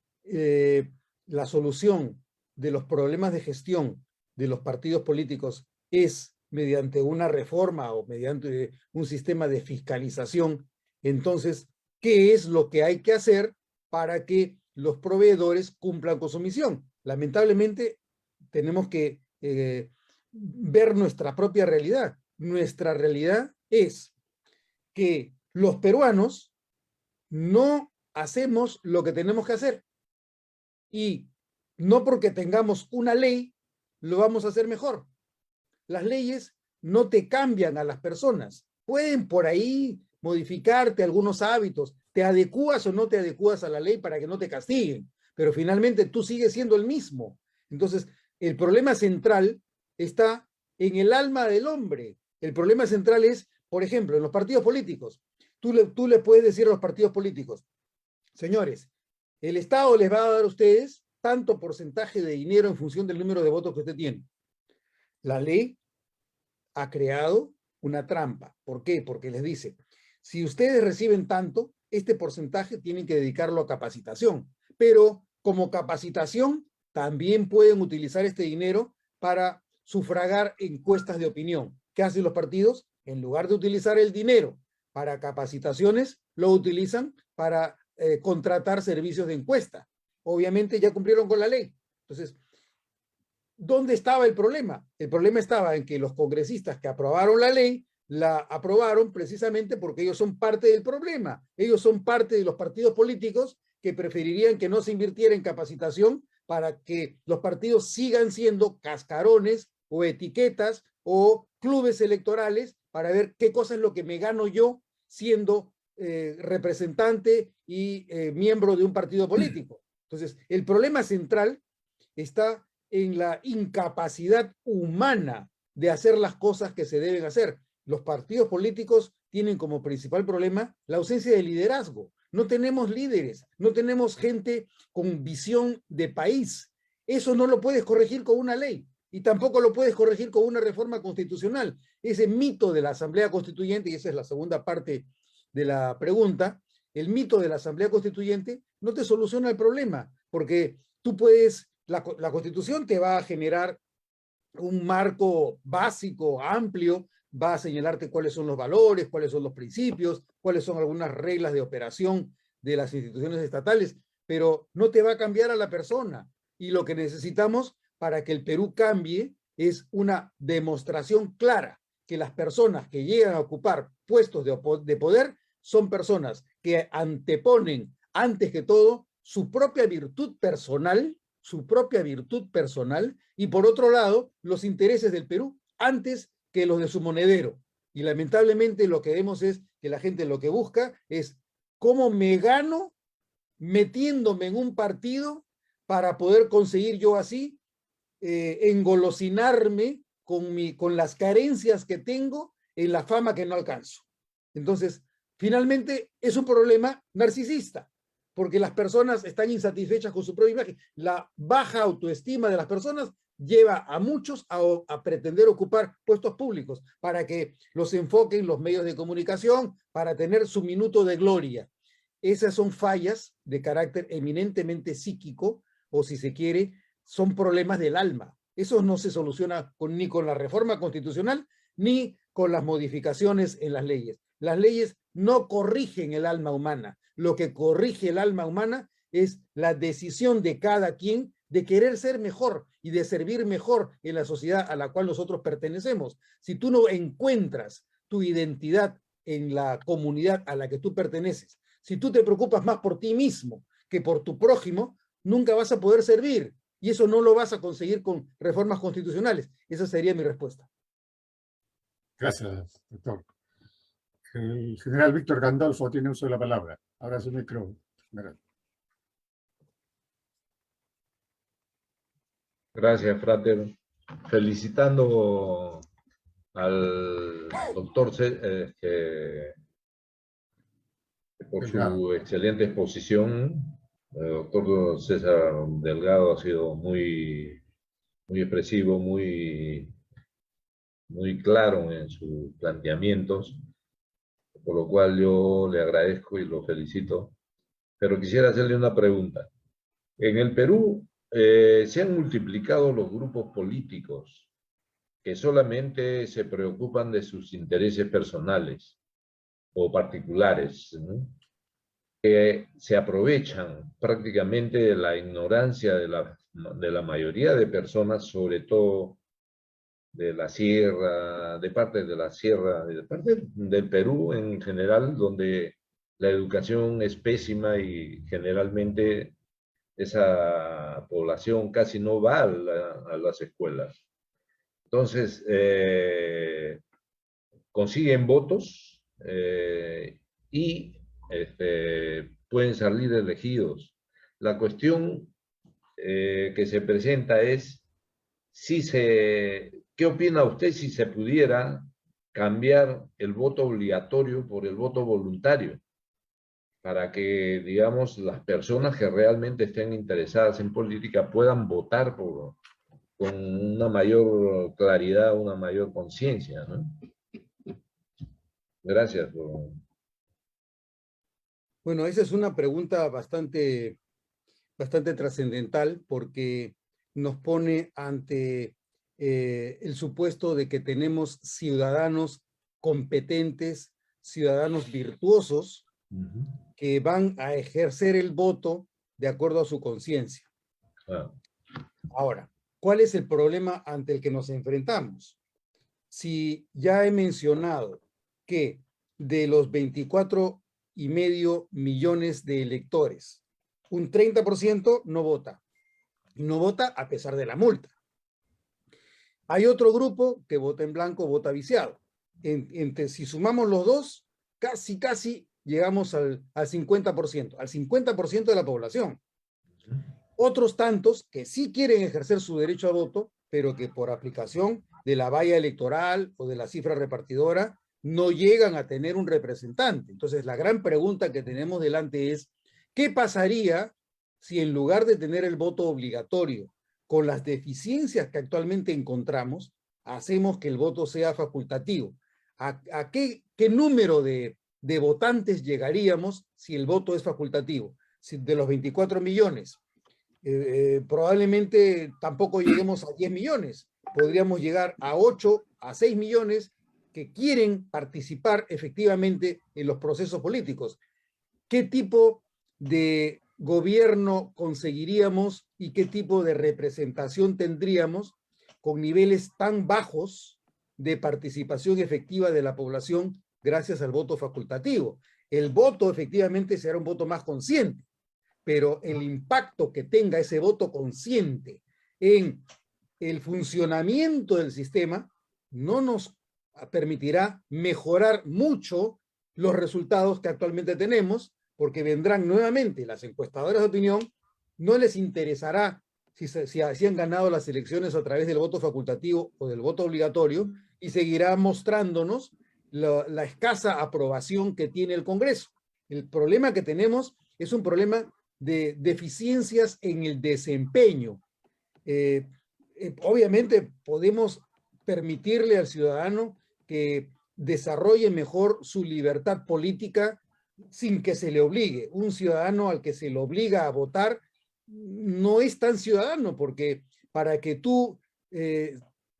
la solución de los problemas de gestión de los partidos políticos es mediante una reforma o mediante un sistema de fiscalización, entonces, ¿qué es lo que hay que hacer para que los proveedores cumplan con su misión? Lamentablemente, tenemos que ver nuestra propia realidad. Nuestra realidad es que los peruanos no hacemos lo que tenemos que hacer. Y no porque tengamos una ley, lo vamos a hacer mejor. Las leyes no te cambian a las personas. Pueden por ahí modificarte algunos hábitos. Te adecuas o no te adecuas a la ley para que no te castiguen. Pero finalmente tú sigues siendo el mismo. Entonces, el problema central está en el alma del hombre. El problema central es, por ejemplo, en los partidos políticos. Tú le puedes decir a los partidos políticos, señores, el Estado les va a dar a ustedes tanto porcentaje de dinero en función del número de votos que usted tiene. La ley ha creado una trampa. ¿Por qué? Porque les dice, si ustedes reciben tanto, este porcentaje tienen que dedicarlo a capacitación. Pero como capacitación, también pueden utilizar este dinero para sufragar encuestas de opinión. ¿Qué hacen los partidos? En lugar de utilizar el dinero para capacitaciones, lo utilizan para contratar servicios de encuesta. Obviamente ya cumplieron con la ley. Entonces, ¿dónde estaba el problema? El problema estaba en que los congresistas que aprobaron la ley, la aprobaron precisamente porque ellos son parte del problema. Ellos son parte de los partidos políticos que preferirían que no se invirtiera en capacitación para que los partidos sigan siendo cascarones o etiquetas o clubes electorales para ver qué cosa es lo que me gano yo siendo representante y miembro de un partido político. Entonces, el problema central está en la incapacidad humana de hacer las cosas que se deben hacer. Los partidos políticos tienen como principal problema la ausencia de liderazgo. No tenemos líderes, no tenemos gente con visión de país. Eso no lo puedes corregir con una ley y tampoco lo puedes corregir con una reforma constitucional. Ese mito de la Asamblea Constituyente, y esa es la segunda parte de la pregunta, el mito de la Asamblea Constituyente no te soluciona el problema, porque tú puedes, la Constitución te va a generar un marco básico, amplio, va a señalarte cuáles son los valores, cuáles son los principios, cuáles son algunas reglas de operación de las instituciones estatales, pero no te va a cambiar a la persona. Y lo que necesitamos para que el Perú cambie es una demostración clara que las personas que llegan a ocupar puestos de poder son personas que anteponen antes que todo su propia virtud personal, y por otro lado, los intereses del Perú antes que los de su monedero. Y lamentablemente lo que vemos es que la gente lo que busca es cómo me gano metiéndome en un partido para poder conseguir yo así engolosinarme con las carencias que tengo en la fama que no alcanzo. Entonces, finalmente es un problema narcisista, porque las personas están insatisfechas con su propia imagen. La baja autoestima de las personas lleva a muchos a pretender ocupar puestos públicos para que los enfoquen los medios de comunicación, para tener su minuto de gloria. Esas son fallas de carácter eminentemente psíquico, o si se quiere, son problemas del alma. Eso no se soluciona ni con la reforma constitucional, ni con las modificaciones en las leyes. Las leyes no corrigen el alma humana. Lo que corrige el alma humana es la decisión de cada quien de querer ser mejor y de servir mejor en la sociedad a la cual nosotros pertenecemos. Si tú no encuentras tu identidad en la comunidad a la que tú perteneces, si tú te preocupas más por ti mismo que por tu prójimo, nunca vas a poder servir. Y eso no lo vas a conseguir con reformas constitucionales. Esa sería mi respuesta. Gracias, doctor. El general Víctor Gandolfo tiene uso de la palabra. Ahora su micro. Gracias, Frater. Felicitando al doctor por su excelente exposición. El doctor César Delgado ha sido muy expresivo, muy claro en sus planteamientos, por lo cual yo le agradezco y lo felicito. Pero quisiera hacerle una pregunta. En el Perú se han multiplicado los grupos políticos que solamente se preocupan de sus intereses personales o particulares, ¿no? Que se aprovechan prácticamente de la ignorancia de la mayoría de personas, sobre todo de la sierra, de parte de la sierra, de parte del Perú en general, donde la educación es pésima y generalmente esa población casi no va a las escuelas. Entonces, consiguen votos y pueden salir elegidos. La cuestión que se presenta es ¿qué opina usted si se pudiera cambiar el voto obligatorio por el voto voluntario? Para que, digamos, las personas que realmente estén interesadas en política puedan votar con una mayor claridad, una mayor conciencia, ¿no? Gracias. Bueno, esa es una pregunta bastante trascendental porque nos pone ante el supuesto de que tenemos ciudadanos competentes, ciudadanos virtuosos, que van a ejercer el voto de acuerdo a su conciencia. Ahora, ¿cuál es el problema ante el que nos enfrentamos? Si ya he mencionado que de los 24,5 millones de electores, un 30% no vota. No vota a pesar de la multa. Hay otro grupo que vota en blanco, vota viciado. Si sumamos los dos, casi llegamos al 50%, al 50% de la población. Otros tantos que sí quieren ejercer su derecho a voto, pero que por aplicación de la valla electoral o de la cifra repartidora no llegan a tener un representante. Entonces, la gran pregunta que tenemos delante es, ¿qué pasaría si en lugar de tener el voto obligatorio, con las deficiencias que actualmente encontramos, hacemos que el voto sea facultativo? ¿A qué número de votantes llegaríamos si el voto es facultativo? Si de los 24 millones, probablemente tampoco lleguemos a 10 millones. Podríamos llegar a 8, a 6 millones que quieren participar efectivamente en los procesos políticos. ¿Qué tipo de gobierno conseguiríamos y qué tipo de representación tendríamos con niveles tan bajos de participación efectiva de la población gracias al voto facultativo? El voto efectivamente será un voto más consciente, pero el impacto que tenga ese voto consciente en el funcionamiento del sistema no nos permitirá mejorar mucho los resultados que actualmente tenemos, porque vendrán nuevamente las encuestadoras de opinión, no les interesará si han ganado las elecciones a través del voto facultativo o del voto obligatorio, y seguirá mostrándonos la escasa aprobación que tiene el Congreso. El problema que tenemos es un problema de deficiencias en el desempeño. Obviamente podemos permitirle al ciudadano que desarrolle mejor su libertad política sin que se le obligue. Un ciudadano al que se le obliga a votar no es tan ciudadano, porque para que tú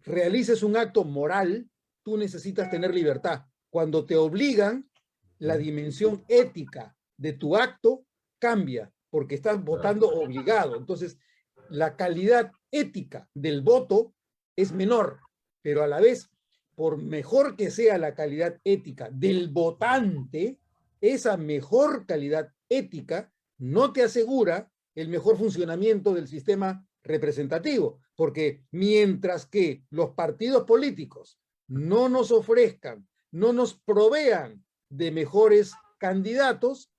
realices un acto moral, tú necesitas tener libertad. Cuando te obligan, la dimensión ética de tu acto cambia, porque estás votando obligado. Entonces, la calidad ética del voto es menor, pero a la vez, por mejor que sea la calidad ética del votante, esa mejor calidad ética no te asegura el mejor funcionamiento del sistema representativo, porque mientras que los partidos políticos no nos ofrezcan, no nos provean de mejores candidatos,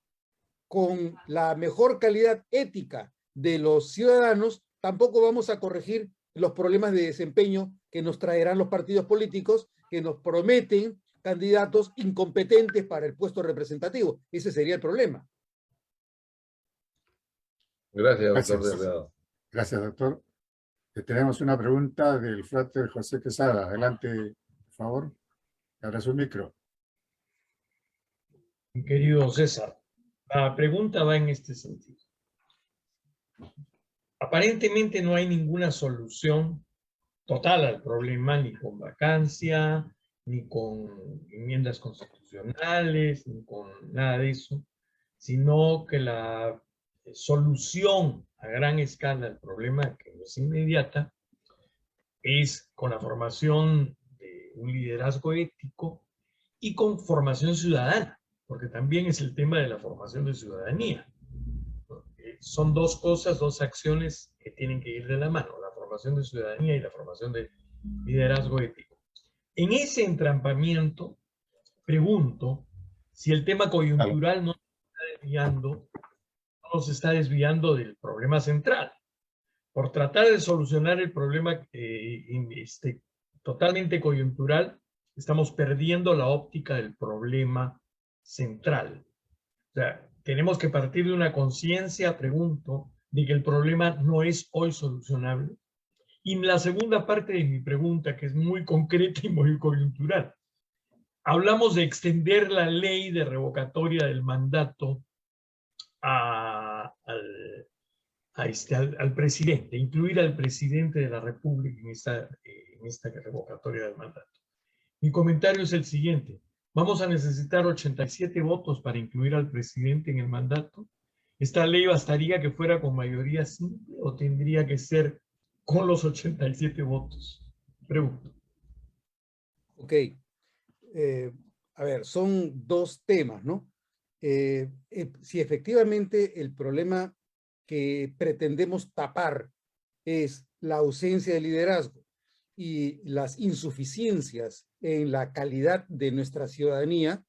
con la mejor calidad ética de los ciudadanos, tampoco vamos a corregir los problemas de desempeño que nos traerán los partidos políticos que nos prometen candidatos incompetentes para el puesto representativo. Ese sería el problema. Gracias, doctor Gracias. Delgado. Gracias, doctor. Tenemos una pregunta del frater José Quesada. Adelante, por favor. Abra su micro. Mi querido César, la pregunta va en este sentido. Aparentemente no hay ninguna solución total al problema, ni con vacancia, ni con enmiendas constitucionales, ni con nada de eso, sino que la solución a gran escala al problema, que no es inmediata, es con la formación de un liderazgo ético y con formación ciudadana, porque también es el tema de la formación de ciudadanía. Son dos cosas, dos acciones que tienen que ir de la mano, la formación de ciudadanía y la formación de liderazgo ético. En ese entrampamiento, pregunto si el tema coyuntural no se está desviando del problema central. Por tratar de solucionar el problema totalmente coyuntural, estamos perdiendo la óptica del problema central. O sea, tenemos que partir de una conciencia, pregunto, de que el problema no es hoy solucionable. Y la segunda parte de mi pregunta, que es muy concreta y muy coyuntural. Hablamos de extender la ley de revocatoria del mandato al presidente, incluir al presidente de la República en esta revocatoria del mandato. Mi comentario es el siguiente. ¿Vamos a necesitar 87 votos para incluir al presidente en el mandato? ¿Esta ley bastaría que fuera con mayoría simple o tendría que ser con los 87 votos? Pregunto. Ok. A ver, son dos temas, ¿no? Si efectivamente el problema que pretendemos tapar es la ausencia de liderazgo y las insuficiencias en la calidad de nuestra ciudadanía,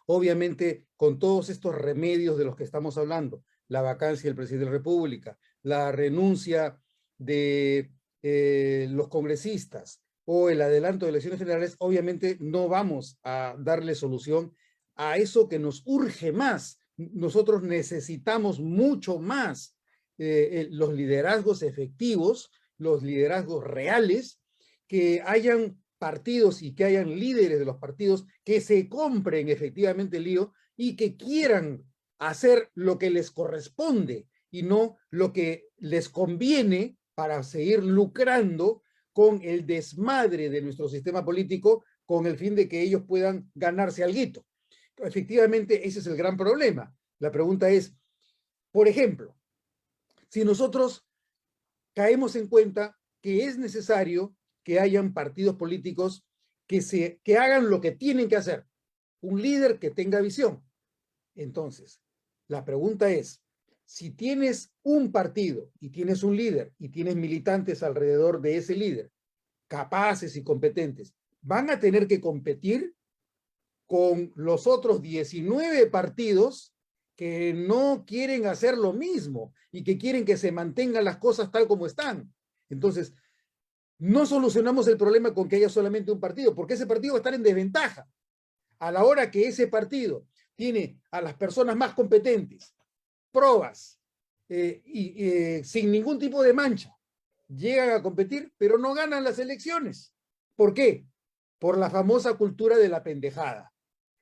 obviamente con todos estos remedios de los que estamos hablando, la vacancia del presidente de la República, la renuncia de los congresistas o el adelanto de elecciones generales, obviamente no vamos a darle solución a eso que nos urge más. Nosotros necesitamos mucho más los liderazgos efectivos, los liderazgos reales, que hayan partidos y que hayan líderes de los partidos que se compren efectivamente el lío y que quieran hacer lo que les corresponde y no lo que les conviene para seguir lucrando con el desmadre de nuestro sistema político con el fin de que ellos puedan ganarse alguito. Efectivamente, ese es el gran problema. La pregunta es, por ejemplo, si nosotros caemos en cuenta que es necesario que hayan partidos políticos que hagan lo que tienen que hacer, un líder que tenga visión. Entonces, la pregunta es, si tienes un partido y tienes un líder y tienes militantes alrededor de ese líder, capaces y competentes, ¿van a tener que competir con los otros 19 partidos que no quieren hacer lo mismo y que quieren que se mantengan las cosas tal como están? Entonces, no solucionamos el problema con que haya solamente un partido, porque ese partido va a estar en desventaja. A la hora que ese partido tiene a las personas más competentes, probas, sin ningún tipo de mancha, llegan a competir, pero no ganan las elecciones. ¿Por qué? Por la famosa cultura de la pendejada.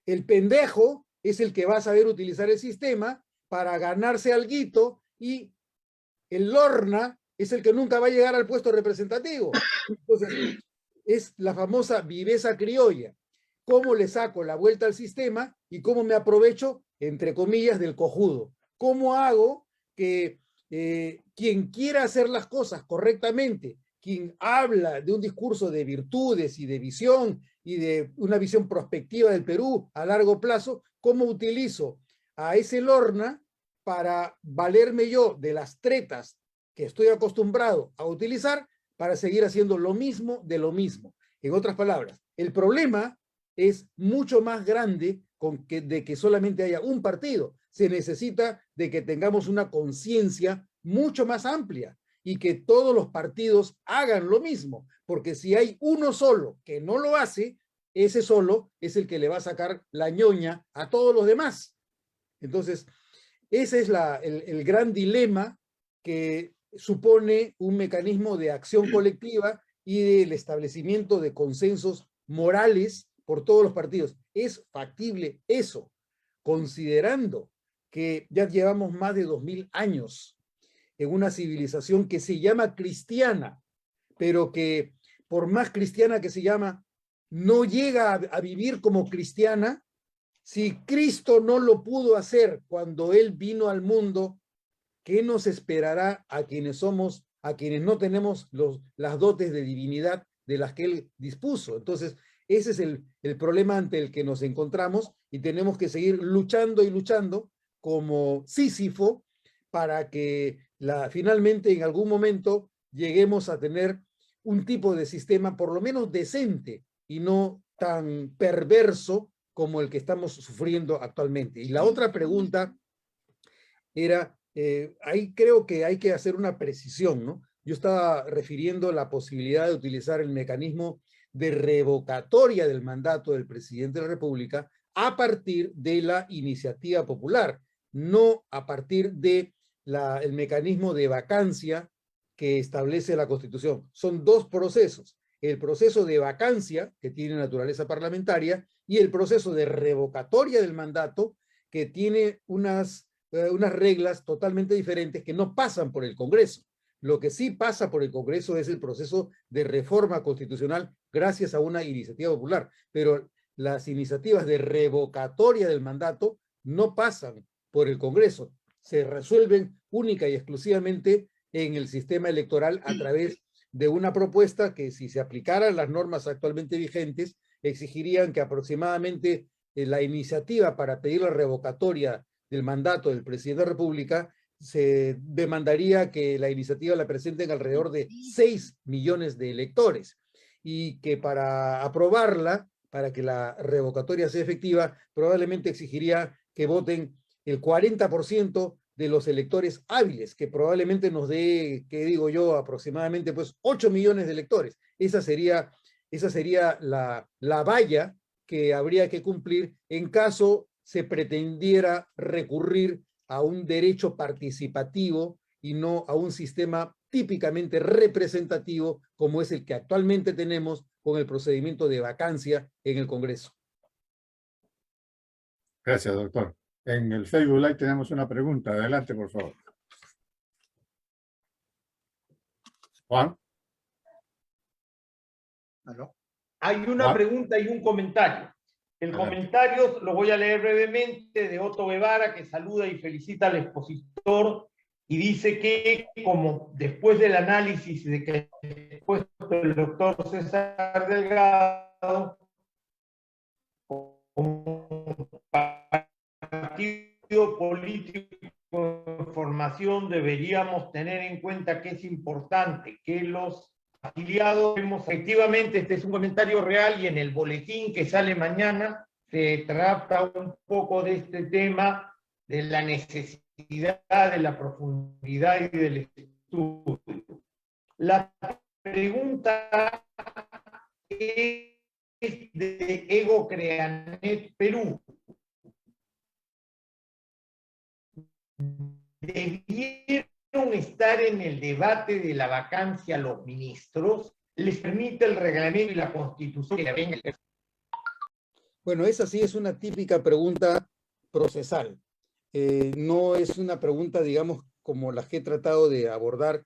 El pendejo es el que va a saber utilizar el sistema para ganarse alguito y el lorna es el que nunca va a llegar al puesto representativo. Entonces, es la famosa viveza criolla. ¿Cómo le saco la vuelta al sistema y cómo me aprovecho, entre comillas, del cojudo? ¿Cómo hago que quien quiera hacer las cosas correctamente, quien habla de un discurso de virtudes y de visión y de una visión prospectiva del Perú a largo plazo, cómo utilizo a ese lorna para valerme yo de las tretas que estoy acostumbrado a utilizar para seguir haciendo lo mismo de lo mismo? En otras palabras, el problema es mucho más grande de que solamente haya un partido. Se necesita de que tengamos una conciencia mucho más amplia y que todos los partidos hagan lo mismo, porque si hay uno solo que no lo hace, ese solo es el que le va a sacar la ñoña a todos los demás. Entonces, ese es el gran dilema que supone un mecanismo de acción colectiva y del establecimiento de consensos morales por todos los partidos. ¿Es factible eso? Considerando que ya llevamos más de 2000 años en una civilización que se llama cristiana, pero que por más cristiana que se llama, no llega a vivir como cristiana. Si Cristo no lo pudo hacer cuando Él vino al mundo, ¿qué nos esperará a quienes no tenemos las dotes de divinidad de las que Él dispuso? Entonces, ese es el problema ante el que nos encontramos y tenemos que seguir luchando y luchando como Sísifo para que finalmente en algún momento lleguemos a tener un tipo de sistema por lo menos decente y no tan perverso como el que estamos sufriendo actualmente. Y la otra pregunta era, ahí creo que hay que hacer una precisión, ¿no? Yo estaba refiriendo la posibilidad de utilizar el mecanismo de revocatoria del mandato del presidente de la República a partir de la iniciativa popular, no a partir de el mecanismo de vacancia que establece la Constitución. Son dos procesos: el proceso de vacancia, que tiene naturaleza parlamentaria, y el proceso de revocatoria del mandato, que tiene unas reglas totalmente diferentes que no pasan por el Congreso. Lo que sí pasa por el Congreso es el proceso de reforma constitucional gracias a una iniciativa popular, pero las iniciativas de revocatoria del mandato no pasan por el Congreso, se resuelven única y exclusivamente en el sistema electoral a través de una propuesta que, si se aplicaran las normas actualmente vigentes, exigirían que aproximadamente la iniciativa para pedir la revocatoria del mandato del presidente de la República se demandaría que la iniciativa la presenten alrededor de 6 millones de electores y que para aprobarla, para que la revocatoria sea efectiva, probablemente exigiría que voten el 40% de los electores hábiles, que probablemente nos dé, ¿qué digo yo?, aproximadamente pues 8 millones de electores. Esa sería la valla que habría que cumplir en caso se pretendiera recurrir a un derecho participativo y no a un sistema típicamente representativo como es el que actualmente tenemos con el procedimiento de vacancia en el Congreso. Gracias, doctor. En el Facebook Live tenemos una pregunta. Adelante, por favor. Juan. ¿Aló? Hay una Juan. pregunta y un comentario. El comentario lo voy a leer brevemente, de Otto Guevara, que saluda y felicita al expositor y dice que, como después del análisis de que después el doctor César Delgado, como partido político en formación, deberíamos tener en cuenta que es importante que los afiliados, efectivamente, este es un comentario real, y en el boletín que sale mañana se trata un poco de este tema, de la necesidad, de la profundidad y del estudio. La pregunta es de Ego Creanet Perú. ¿Debieron estar en el debate de la vacancia los ministros? ¿Les permite el reglamento y la Constitución que venga? Bueno, esa sí es una típica pregunta procesal. No es una pregunta, digamos, como las que he tratado de abordar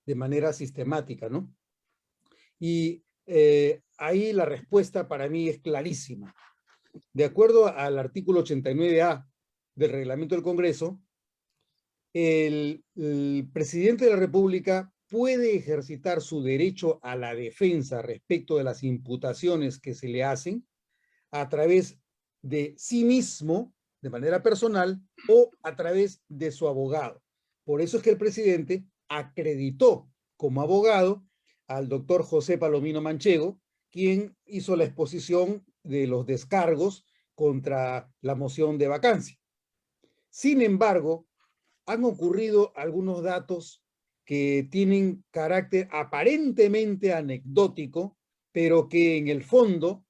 de manera sistemática, ¿no? Y ahí la respuesta para mí es clarísima. De acuerdo al artículo 89A del Reglamento del Congreso, el presidente de la República puede ejercitar su derecho a la defensa respecto de las imputaciones que se le hacen a través de sí mismo, de manera personal, o a través de su abogado. Por eso es que el presidente acreditó como abogado al doctor José Palomino Manchego, quien hizo la exposición de los descargos contra la moción de vacancia. Sin embargo, han ocurrido algunos datos que tienen carácter aparentemente anecdótico, pero que en el fondo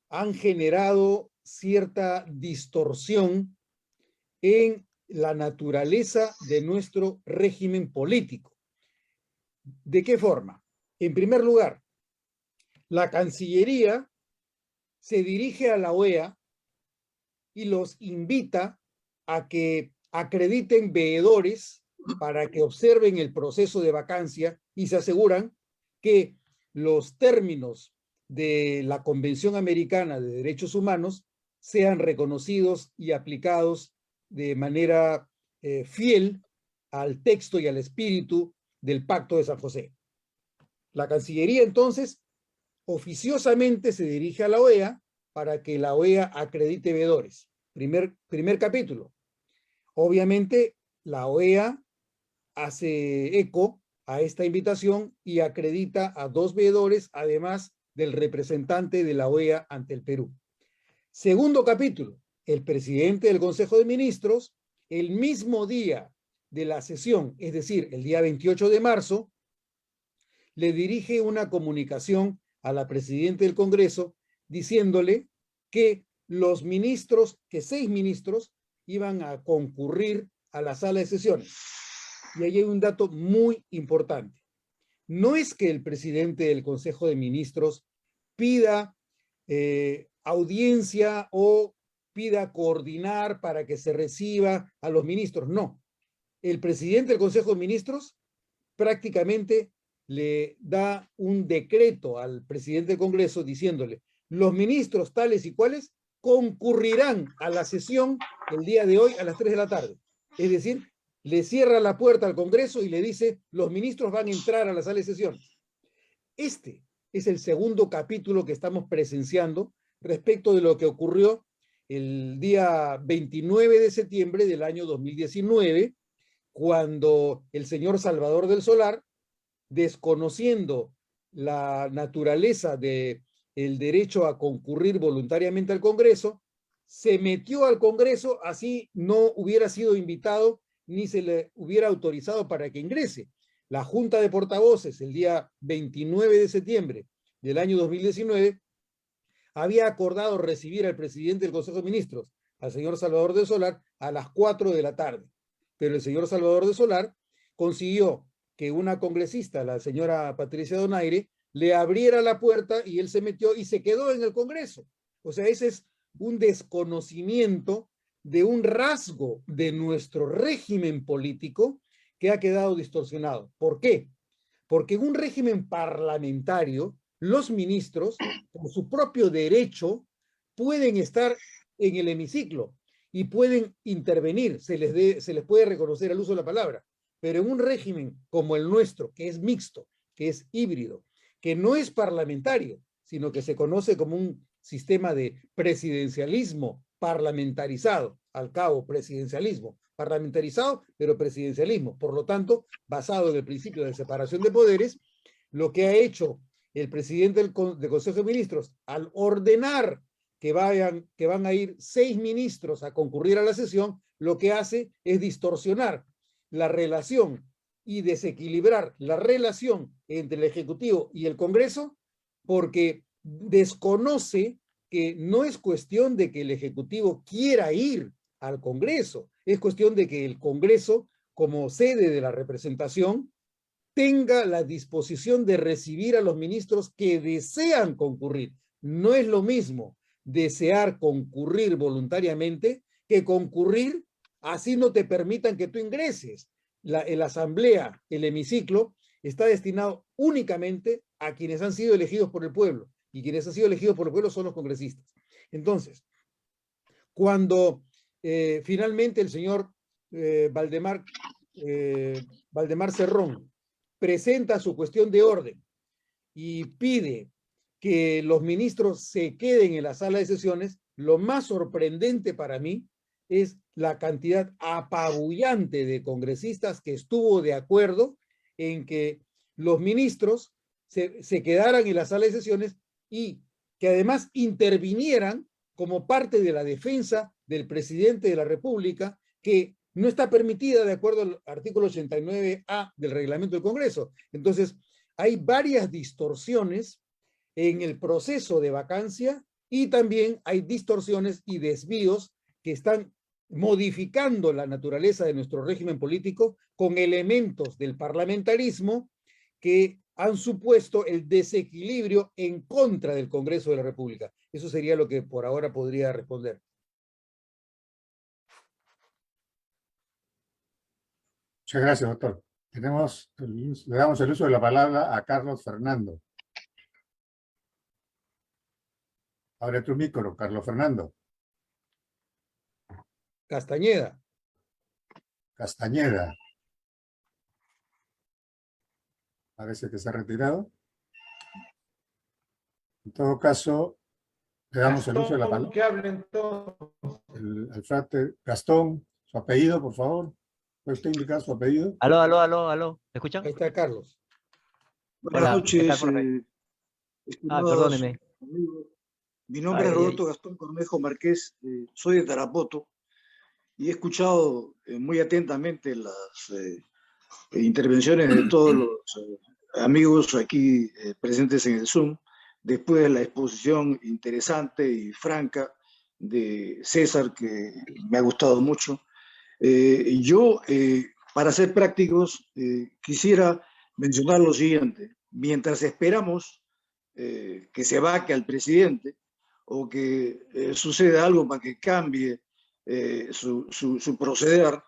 han generado cierta distorsión en la naturaleza de nuestro régimen político. ¿De qué forma? En primer lugar, la Cancillería se dirige a la OEA y los invita a que acrediten veedores para que observen el proceso de vacancia y se aseguran que los términos de la Convención Americana de Derechos Humanos sean reconocidos y aplicados de manera fiel al texto y al espíritu del Pacto de San José. La Cancillería entonces oficiosamente se dirige a la OEA para que la OEA acredite veedores. Primer capítulo. Obviamente la OEA hace eco a esta invitación y acredita a 2 veedores, además del representante de la OEA ante el Perú. Segundo capítulo, el presidente del Consejo de Ministros, el mismo día de la sesión, es decir, el día 28 de marzo, le dirige una comunicación a la presidenta del Congreso diciéndole que los ministros, que 6 ministros, iban a concurrir a la sala de sesiones. Y ahí hay un dato muy importante. No es que el presidente del Consejo de Ministros pida audiencia o pida coordinar para que se reciba a los ministros. No. El presidente del Consejo de Ministros prácticamente le da un decreto al presidente del Congreso diciéndole: los ministros tales y cuales concurrirán a la sesión el día de hoy a las 3 de la tarde. Es decir, le cierra la puerta al Congreso y le dice: los ministros van a entrar a la sala de sesiones. Este es el segundo capítulo que estamos presenciando respecto de lo que ocurrió el día 29 de septiembre del año 2019, cuando el señor Salvador del Solar, desconociendo la naturaleza del derecho a concurrir voluntariamente al Congreso, se metió al Congreso, así no hubiera sido invitado ni se le hubiera autorizado para que ingrese. La Junta de Portavoces, el día 29 de septiembre del año 2019, había acordado recibir al presidente del Consejo de Ministros, al señor Salvador del Solar, a las 4 de la tarde. Pero el señor Salvador del Solar consiguió que una congresista, la señora Patricia Donaire, le abriera la puerta y él se metió y se quedó en el Congreso. O sea, ese es un desconocimiento de un rasgo de nuestro régimen político que ha quedado distorsionado. ¿Por qué? Porque en un régimen parlamentario, los ministros, por su propio derecho, pueden estar en el hemiciclo y pueden intervenir, se les puede reconocer el uso de la palabra. Pero en un régimen como el nuestro, que es mixto, que es híbrido, que no es parlamentario, sino que se conoce como un sistema de presidencialismo parlamentarizado, al cabo presidencialismo, parlamentarizado, pero presidencialismo. Por lo tanto, basado en el principio de separación de poderes, lo que ha hecho el presidente del Consejo de Ministros al ordenar que van a ir 6 ministros a concurrir a la sesión, lo que hace es distorsionar la relación y desequilibrar la relación entre el Ejecutivo y el Congreso, porque desconoce que no es cuestión de que el Ejecutivo quiera ir al Congreso, es cuestión de que el Congreso, como sede de la representación, tenga la disposición de recibir a los ministros que desean concurrir. No es lo mismo desear concurrir voluntariamente que concurrir así no te permitan que tú ingreses. La asamblea, el hemiciclo, está destinado únicamente a quienes han sido elegidos por el pueblo, y quienes han sido elegidos por el pueblo son los congresistas. Entonces, cuando finalmente el señor Valdemar Cerrón presenta su cuestión de orden y pide que los ministros se queden en la sala de sesiones, lo más sorprendente para mí es la cantidad apabullante de congresistas que estuvo de acuerdo en que los ministros se quedaran en la sala de sesiones y que además intervinieran como parte de la defensa del presidente de la República, que no está permitida de acuerdo al artículo 89A del reglamento del Congreso. Entonces, hay varias distorsiones en el proceso de vacancia y también hay distorsiones y desvíos que están modificando la naturaleza de nuestro régimen político con elementos del parlamentarismo que han supuesto el desequilibrio en contra del Congreso de la República. Eso sería lo que por ahora podría responder. Muchas gracias, doctor. Le damos el uso de la palabra a Carlos Fernando. Abre tu micro, Carlos Fernando. Castañeda. Castañeda. Parece que se ha retirado. En todo caso, le damos el uso de la palabra. Que hablen todos. El frate Gastón, su apellido, por favor. ¿Puede usted indicar su apellido? Aló. ¿Me escuchan? Ahí está Carlos. Hola, Buenas ¿qué tal, noches, profe? estimados Perdóneme. amigos. Mi nombre es Roberto Gastón Cornejo Márquez, soy de Tarapoto y he escuchado muy atentamente las intervenciones de todos los amigos aquí presentes en el Zoom, después de la exposición interesante y franca de César, que me ha gustado mucho. Yo, para ser prácticos, quisiera mencionar lo siguiente. Mientras esperamos que se vaque al presidente o que suceda algo para que cambie su proceder,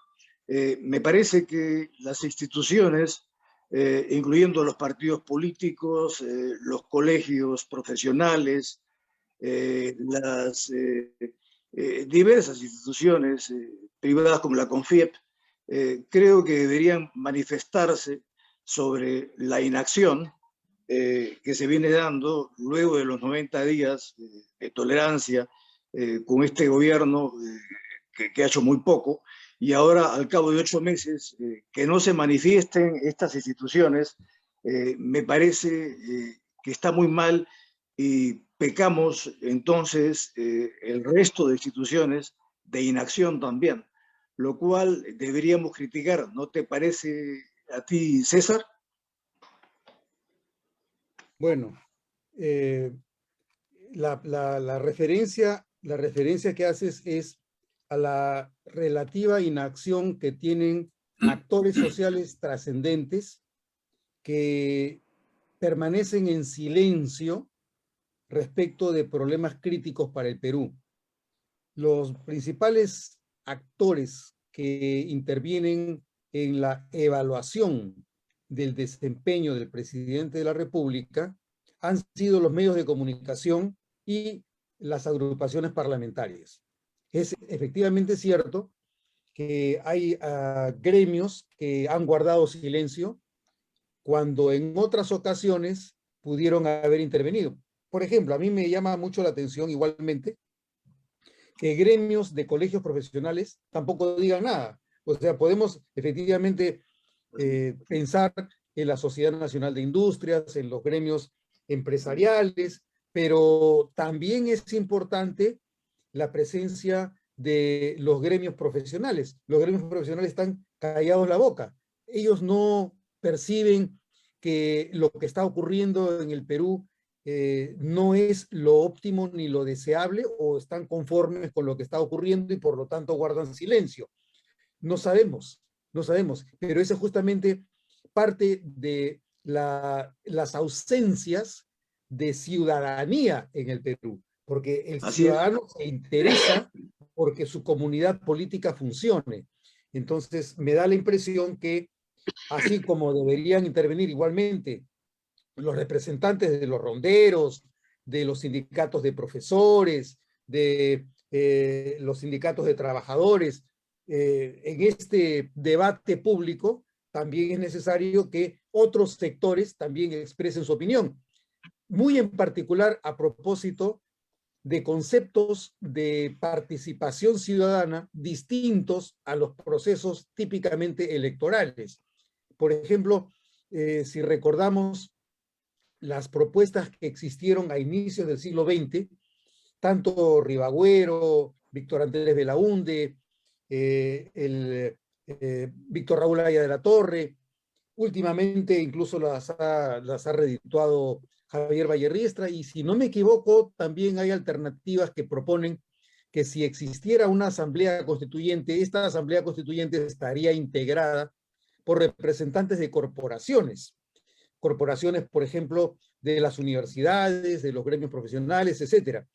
me parece que las instituciones, incluyendo los partidos políticos, los colegios profesionales, las diversas instituciones privadas como la CONFIEP, creo que deberían manifestarse sobre la inacción que se viene dando luego de los 90 días de tolerancia con este gobierno que ha hecho muy poco, y ahora al cabo de 8 meses que no se manifiesten estas instituciones, me parece que está muy mal y pecamos entonces el resto de instituciones de inacción también, lo cual deberíamos criticar. ¿No te parece a ti, César? Bueno, la referencia que haces es a la relativa inacción que tienen actores sociales trascendentes que permanecen en silencio respecto de problemas críticos para el Perú. Los principales actores que intervienen en la evaluación del desempeño del presidente de la República han sido los medios de comunicación y las agrupaciones parlamentarias. Es efectivamente cierto que hay gremios que han guardado silencio cuando en otras ocasiones pudieron haber intervenido. Por ejemplo, a mí me llama mucho la atención igualmente que gremios de colegios profesionales tampoco digan nada. O sea, podemos efectivamente pensar en la Sociedad Nacional de Industrias, en los gremios empresariales, pero también es importante la presencia de los gremios profesionales. Los gremios profesionales están callados la boca. Ellos no perciben que lo que está ocurriendo en el Perú no es lo óptimo ni lo deseable, o están conformes con lo que está ocurriendo y por lo tanto guardan silencio. No sabemos, pero eso es justamente parte de las ausencias de ciudadanía en el Perú, porque el ciudadano se interesa porque su comunidad política funcione. Entonces, me da la impresión que, así como deberían intervenir igualmente los representantes de los ronderos, de los sindicatos de profesores, de los sindicatos de trabajadores, en este debate público, también es necesario que otros sectores también expresen su opinión. Muy en particular a propósito de conceptos de participación ciudadana distintos a los procesos típicamente electorales. Por ejemplo, si recordamos las propuestas que existieron a inicios del siglo XX, tanto Ribagüero, Víctor Andrés Belaúnde, Víctor Raúl Haya de la Torre, últimamente incluso las ha redituado Javier Vallerriestra, y si no me equivoco, también hay alternativas que proponen que si existiera una asamblea constituyente, esta asamblea constituyente estaría integrada por representantes de corporaciones, por ejemplo, de las universidades, de los gremios profesionales, etcétera.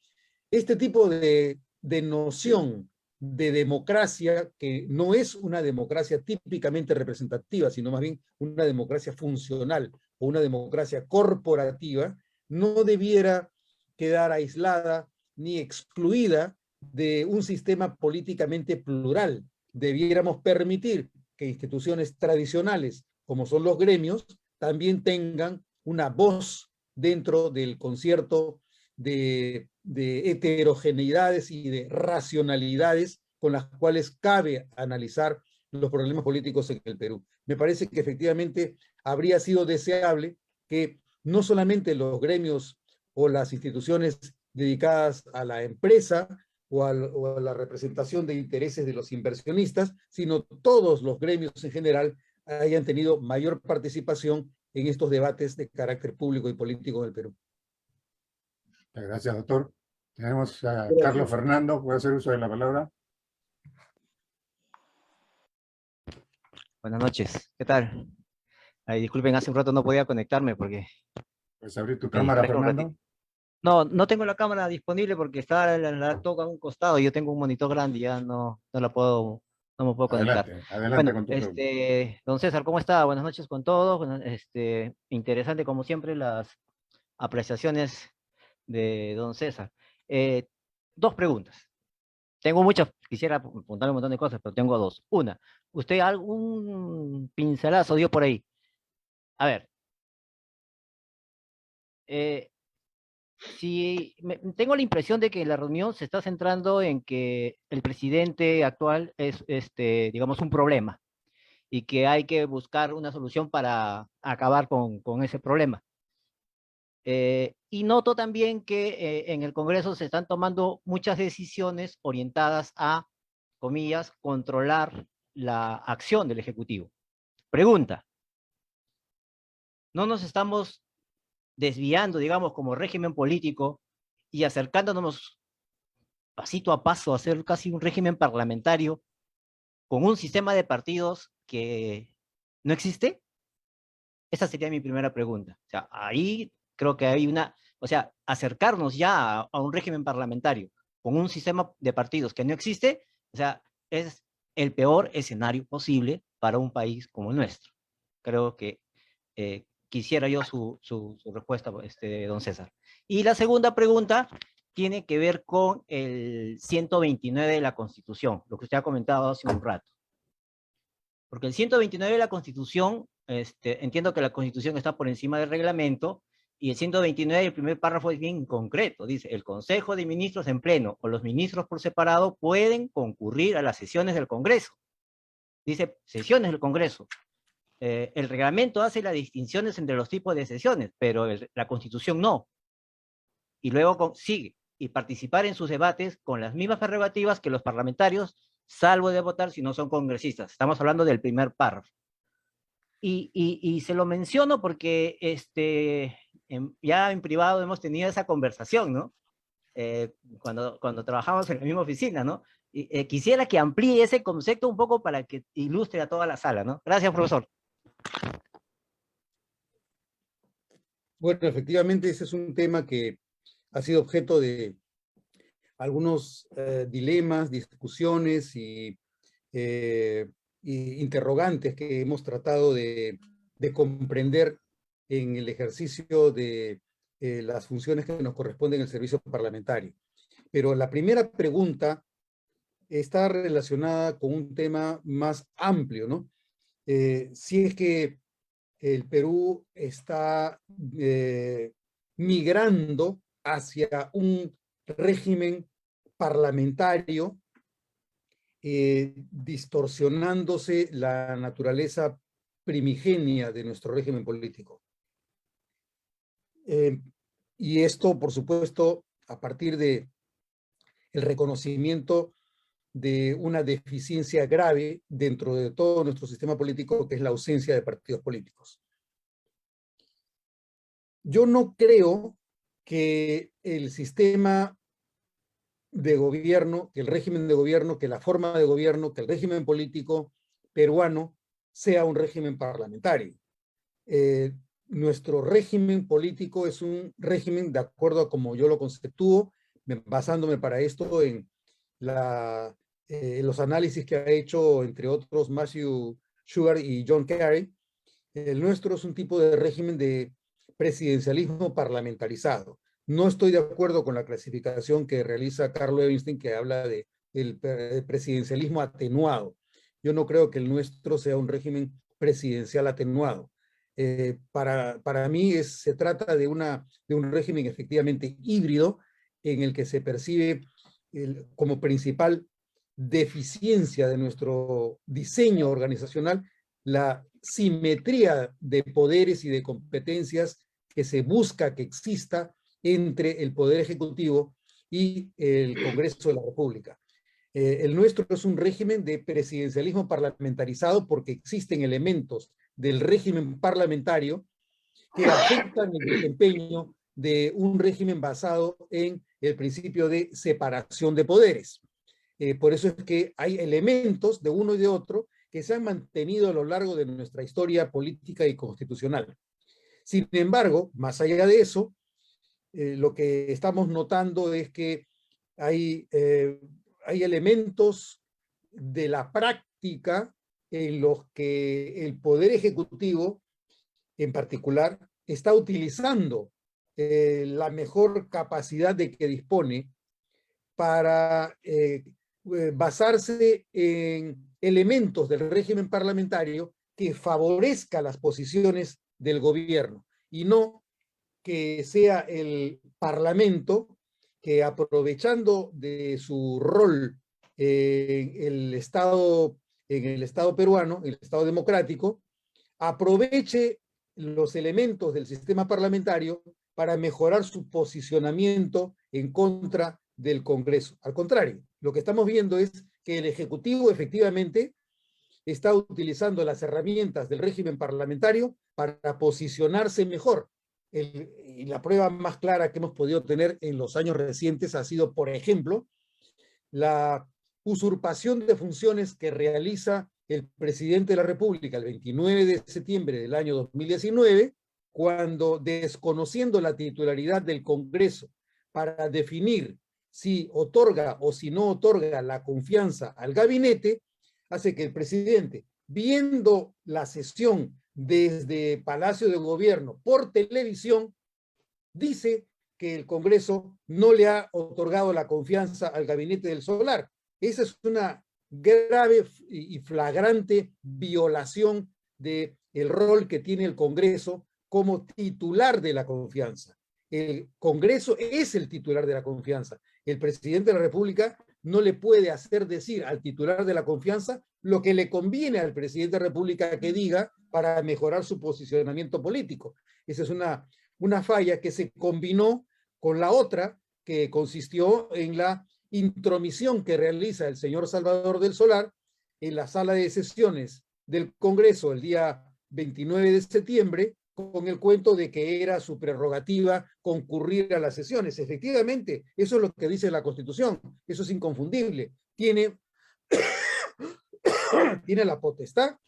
Este tipo de noción de democracia, que no es una democracia típicamente representativa, sino más bien una democracia funcional o una democracia corporativa, no debiera quedar aislada ni excluida de un sistema políticamente plural. Debiéramos permitir que instituciones tradicionales, como son los gremios, también tengan una voz dentro del concierto de heterogeneidades y de racionalidades con las cuales cabe analizar los problemas políticos en el Perú. Me parece que efectivamente habría sido deseable que no solamente los gremios o las instituciones dedicadas a la empresa o a la representación de intereses de los inversionistas, sino todos los gremios en general hayan tenido mayor participación en estos debates de carácter público y político en el Perú. Gracias, doctor. Tenemos a Carlos Fernando, puede hacer uso de la palabra. Buenas noches, ¿qué tal? Ay, disculpen, hace un rato no podía conectarme porque ¿Puedes abrir tu me cámara, distraje un Fernando? ratito. No, no tengo la cámara disponible porque está la toca a un costado. Yo tengo un monitor grande y ya no me puedo conectar. Adelante Bueno, con tu pregunta. don César, ¿cómo está? Buenas noches con todos. Bueno, interesante como siempre las apreciaciones de don César. Dos preguntas. Tengo muchas, quisiera apuntar un montón de cosas, pero tengo dos. Una, usted algún pincelazo dio por ahí. A ver, tengo la impresión de que la reunión se está centrando en que el presidente actual es, digamos, un problema y que hay que buscar una solución para acabar con ese problema. Y noto también que en el Congreso se están tomando muchas decisiones orientadas a, comillas, controlar la acción del Ejecutivo. Pregunta, ¿no nos estamos desviando, digamos, como régimen político y acercándonos pasito a paso a hacer casi un régimen parlamentario con un sistema de partidos que no existe? Esa sería mi primera pregunta. O sea, ahí creo que hay o sea, acercarnos ya a un régimen parlamentario con un sistema de partidos que no existe, o sea, es el peor escenario posible para un país como el nuestro. Creo que quisiera yo su respuesta, don César. Y la segunda pregunta tiene que ver con el 129 de la Constitución, lo que usted ha comentado hace un rato. Porque el 129 de la Constitución, entiendo que la Constitución está por encima del reglamento, y el 129, el primer párrafo es bien concreto, dice, el Consejo de Ministros en pleno o los ministros por separado pueden concurrir a las sesiones del Congreso. Dice, sesiones del Congreso. El reglamento hace las distinciones entre los tipos de sesiones, pero la Constitución no. Y luego sigue, y participar en sus debates con las mismas prerrogativas que los parlamentarios, salvo de votar si no son congresistas. Estamos hablando del primer párrafo. Y se lo menciono porque ya en privado hemos tenido esa conversación, ¿no? Cuando trabajamos en la misma oficina, ¿no? Y quisiera que amplíe ese concepto un poco para que ilustre a toda la sala, ¿no? Gracias, profesor. Bueno, efectivamente ese es un tema que ha sido objeto de algunos dilemas, discusiones y interrogantes que hemos tratado de comprender en el ejercicio de las funciones que nos corresponden en el servicio parlamentario. Pero la primera pregunta está relacionada con un tema más amplio, ¿no? Si es que el Perú está migrando hacia un régimen parlamentario, distorsionándose la naturaleza primigenia de nuestro régimen político. Y esto, por supuesto, a partir de el reconocimiento de una deficiencia grave dentro de todo nuestro sistema político, que es la ausencia de partidos políticos. Yo no creo que el sistema de gobierno, que el régimen de gobierno, que la forma de gobierno, que el régimen político peruano sea un régimen parlamentario. Nuestro régimen político es un régimen, de acuerdo a como yo lo conceptúo, basándome para esto en los análisis que ha hecho, entre otros, Matthew Sugar y John Kerry. El nuestro es un tipo de régimen de presidencialismo parlamentarizado. No estoy de acuerdo con la clasificación que realiza Carl Levinstein, que habla de el presidencialismo atenuado. Yo no creo que el nuestro sea un régimen presidencial atenuado. Para mí se trata de un régimen efectivamente híbrido, en el que se percibe como principal deficiencia de nuestro diseño organizacional la simetría de poderes y de competencias que se busca que exista entre el Poder Ejecutivo y el Congreso de la República. El nuestro es un régimen de presidencialismo parlamentarizado porque existen elementos del régimen parlamentario que afectan el desempeño de un régimen basado en el principio de separación de poderes. Por eso es que hay elementos de uno y de otro que se han mantenido a lo largo de nuestra historia política y constitucional. Sin embargo, más allá de eso, lo que estamos notando es que hay elementos de la práctica en los que el Poder Ejecutivo, en particular, está utilizando la mejor capacidad de que dispone para basarse en elementos del régimen parlamentario que favorezca las posiciones del gobierno y no que sea el Parlamento que, aprovechando de su rol en el Estado peruano, el Estado democrático, aproveche los elementos del sistema parlamentario para mejorar su posicionamiento en contra del Congreso. Al contrario, lo que estamos viendo es que el Ejecutivo efectivamente está utilizando las herramientas del régimen parlamentario para posicionarse mejor. Y la prueba más clara que hemos podido tener en los años recientes ha sido, por ejemplo, la usurpación de funciones que realiza el presidente de la República el 29 de septiembre del año 2019, cuando, desconociendo la titularidad del Congreso para definir si otorga o si no otorga la confianza al gabinete, hace que el presidente, viendo la sesión desde Palacio de Gobierno por televisión, dice que el Congreso no le ha otorgado la confianza al gabinete del Solar. Esa es una grave y flagrante violación del rol que tiene el Congreso como titular de la confianza. El Congreso es el titular de la confianza. El presidente de la República no le puede hacer decir al titular de la confianza lo que le conviene al presidente de la República que diga para mejorar su posicionamiento político. Esa es una falla que se combinó con la otra, que consistió en la intromisión que realiza el señor Salvador del Solar en la sala de sesiones del Congreso el día 29 de septiembre, con el cuento de que era su prerrogativa concurrir a las sesiones. Efectivamente, eso es lo que dice la Constitución, eso es inconfundible. Tiene la potestad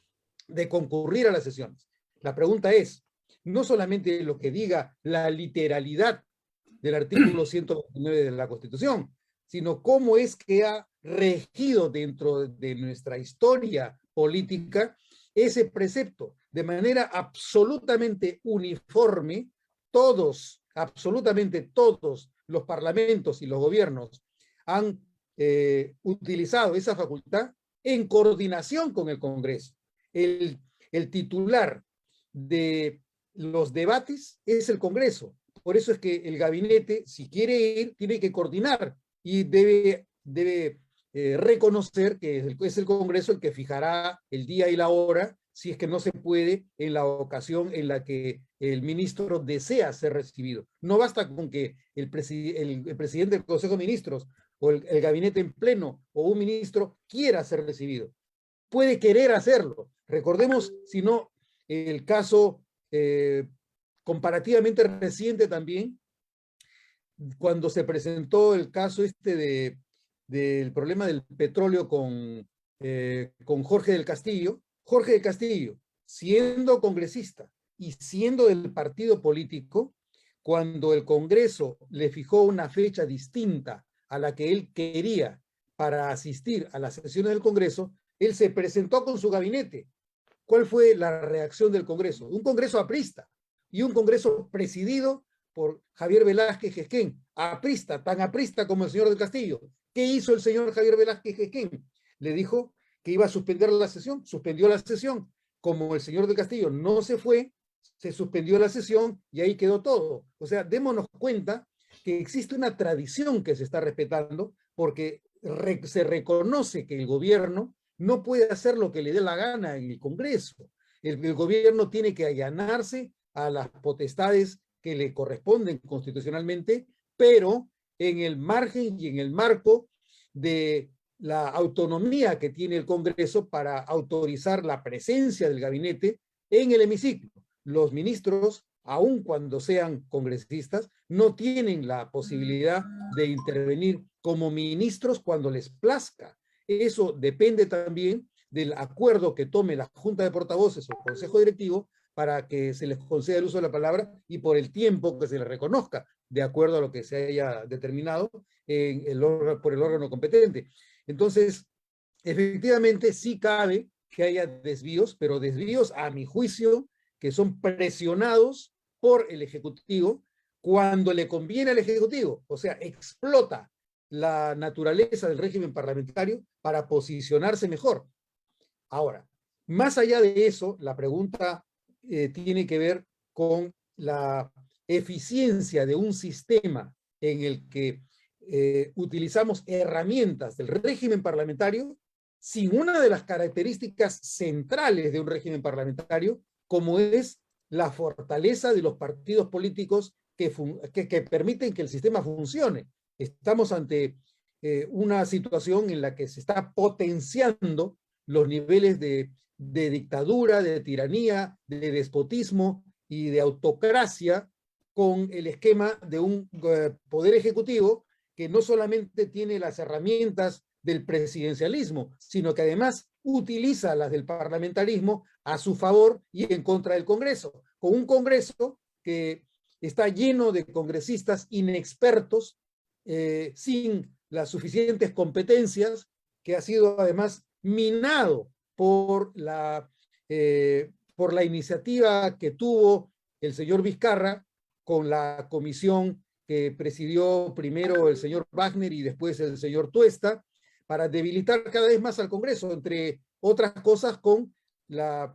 de concurrir a las sesiones. La pregunta es, no solamente lo que diga la literalidad del artículo 129 de la Constitución, sino cómo es que ha regido dentro de nuestra historia política ese precepto de manera absolutamente uniforme. Absolutamente todos los parlamentos y los gobiernos han utilizado esa facultad en coordinación con el Congreso. El titular de los debates es el Congreso. Por eso es que el gabinete, si quiere ir, tiene que coordinar y debe reconocer que es el Congreso el que fijará el día y la hora, si es que no se puede en la ocasión en la que el ministro desea ser recibido. No basta con que el presidente del Consejo de Ministros o el gabinete en pleno o un ministro quiera ser recibido. Puede querer hacerlo. Recordemos, si no, el caso comparativamente reciente también, cuando se presentó el caso del problema del petróleo con Jorge del Castillo. Jorge del Castillo, siendo congresista y siendo del partido político, cuando el Congreso le fijó una fecha distinta a la que él quería para asistir a las sesiones del Congreso, él se presentó con su gabinete. ¿Cuál fue la reacción del Congreso? Un Congreso aprista y un Congreso presidido por Javier Velázquez Gesquén, aprista, tan aprista como el señor del Castillo. ¿Qué hizo el señor Javier Velázquez Gesquén? Le dijo que iba a suspender la sesión, suspendió la sesión. Como el señor del Castillo no se fue, se suspendió la sesión y ahí quedó todo. O sea, démonos cuenta que existe una tradición que se está respetando porque se reconoce que el gobierno no puede hacer lo que le dé la gana en el Congreso. El gobierno tiene que allanarse a las potestades que le corresponden constitucionalmente, pero en el margen y en el marco de la autonomía que tiene el Congreso para autorizar la presencia del gabinete en el hemiciclo. Los ministros, aun cuando sean congresistas, no tienen la posibilidad de intervenir como ministros cuando les plazca. Eso depende también del acuerdo que tome la Junta de Portavoces o el Consejo Directivo para que se les conceda el uso de la palabra y por el tiempo que se les reconozca, de acuerdo a lo que se haya determinado por el órgano competente. Entonces, efectivamente, sí cabe que haya desvíos, pero desvíos, a mi juicio, que son presionados por el Ejecutivo cuando le conviene al Ejecutivo, o sea, explota la naturaleza del régimen parlamentario para posicionarse mejor. Ahora, más allá de eso, la pregunta tiene que ver con la eficiencia de un sistema en el que utilizamos herramientas del régimen parlamentario sin una de las características centrales de un régimen parlamentario, como es la fortaleza de los partidos políticos que permiten que el sistema funcione. Estamos ante una situación en la que se está potenciando los niveles de dictadura, de tiranía, de despotismo y de autocracia con el esquema de un poder ejecutivo que no solamente tiene las herramientas del presidencialismo, sino que además utiliza las del parlamentarismo a su favor y en contra del Congreso, con un Congreso que está lleno de congresistas inexpertos, sin las suficientes competencias, que ha sido además minado por la iniciativa que tuvo el señor Vizcarra con la comisión que presidió primero el señor Wagner y después el señor Tuesta, para debilitar cada vez más al Congreso, entre otras cosas con la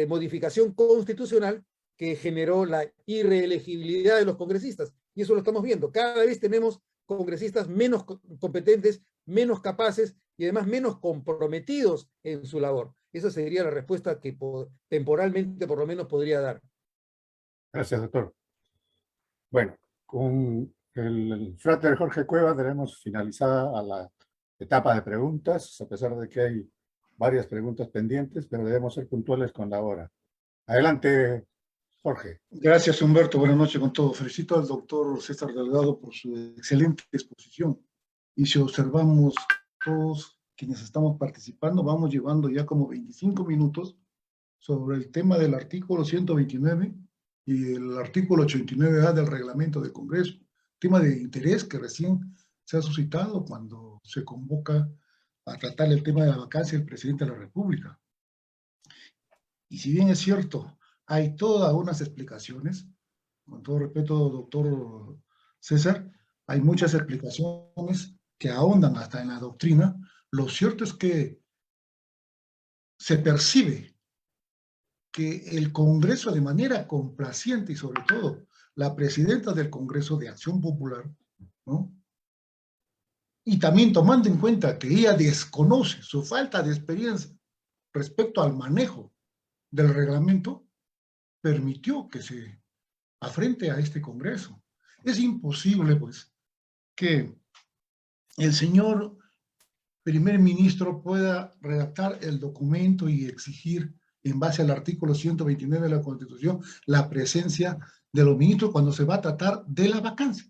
modificación constitucional que generó la irreelegibilidad de los congresistas. Y eso lo estamos viendo. Cada vez tenemos congresistas menos competentes, menos capaces y además menos comprometidos en su labor. Esa sería la respuesta que temporalmente por lo menos podría dar. Gracias, doctor. Bueno, con el frater Jorge Cueva daremos finalizada a la etapa de preguntas, a pesar de que hay varias preguntas pendientes, pero debemos ser puntuales con la hora. Adelante, Jorge. Gracias, Humberto. Buenas noches con todos. Felicito al doctor César Delgado por su excelente exposición. Y si observamos todos quienes estamos participando, vamos llevando ya como 25 minutos sobre el tema del artículo 129 y el artículo 89A del reglamento del Congreso. Tema de interés que recién se ha suscitado cuando se convoca a tratar el tema de la vacancia del presidente de la República. Y si bien es cierto, hay todas unas explicaciones, con todo respeto, doctor César, hay muchas explicaciones que ahondan hasta en la doctrina. Lo cierto es que se percibe que el Congreso, de manera complaciente y sobre todo la presidenta del Congreso de Acción Popular, ¿no? Y también tomando en cuenta que ella desconoce su falta de experiencia respecto al manejo del reglamento, permitió que se afrente a este Congreso. Es imposible, pues, que el señor primer ministro pueda redactar el documento y exigir, en base al artículo 129 de la Constitución, la presencia de los ministros cuando se va a tratar de la vacancia.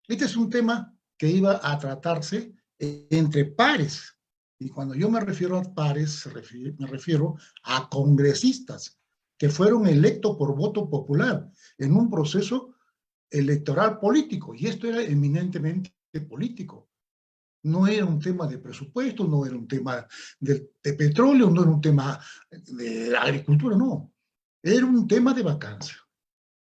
Este es un tema que iba a tratarse entre pares. Y cuando yo me refiero a pares, me refiero a congresistas que fueron electos por voto popular en un proceso electoral político. Y esto era eminentemente político. No era un tema de presupuesto, no era un tema de petróleo, no era un tema de agricultura, no. Era un tema de vacancia.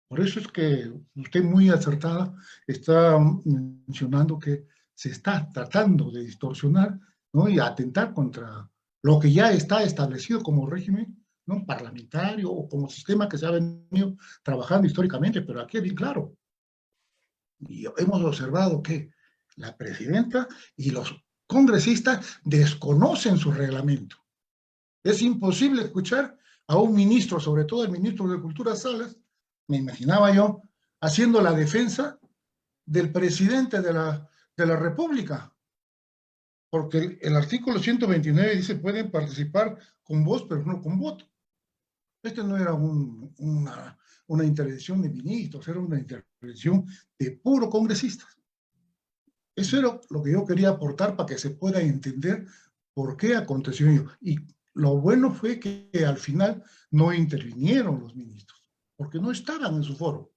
Por eso es que usted muy acertada está mencionando que se está tratando de distorsionar, ¿no? Y atentar contra lo que ya está establecido como régimen, ¿no? Parlamentario o como sistema que se ha venido trabajando históricamente, pero aquí es bien claro. Y hemos observado que la presidenta y los congresistas desconocen su reglamento. Es imposible escuchar a un ministro, sobre todo el ministro de Cultura Salas, me imaginaba yo, haciendo la defensa del presidente de la República. Porque el artículo 129 dice pueden participar con voz, pero no con voto. Este no era una intervención de ministros, era una intervención de puro congresistas. Eso era lo que yo quería aportar para que se pueda entender por qué aconteció ello. Y lo bueno fue que al final no intervinieron los ministros, porque no estaban en su foro.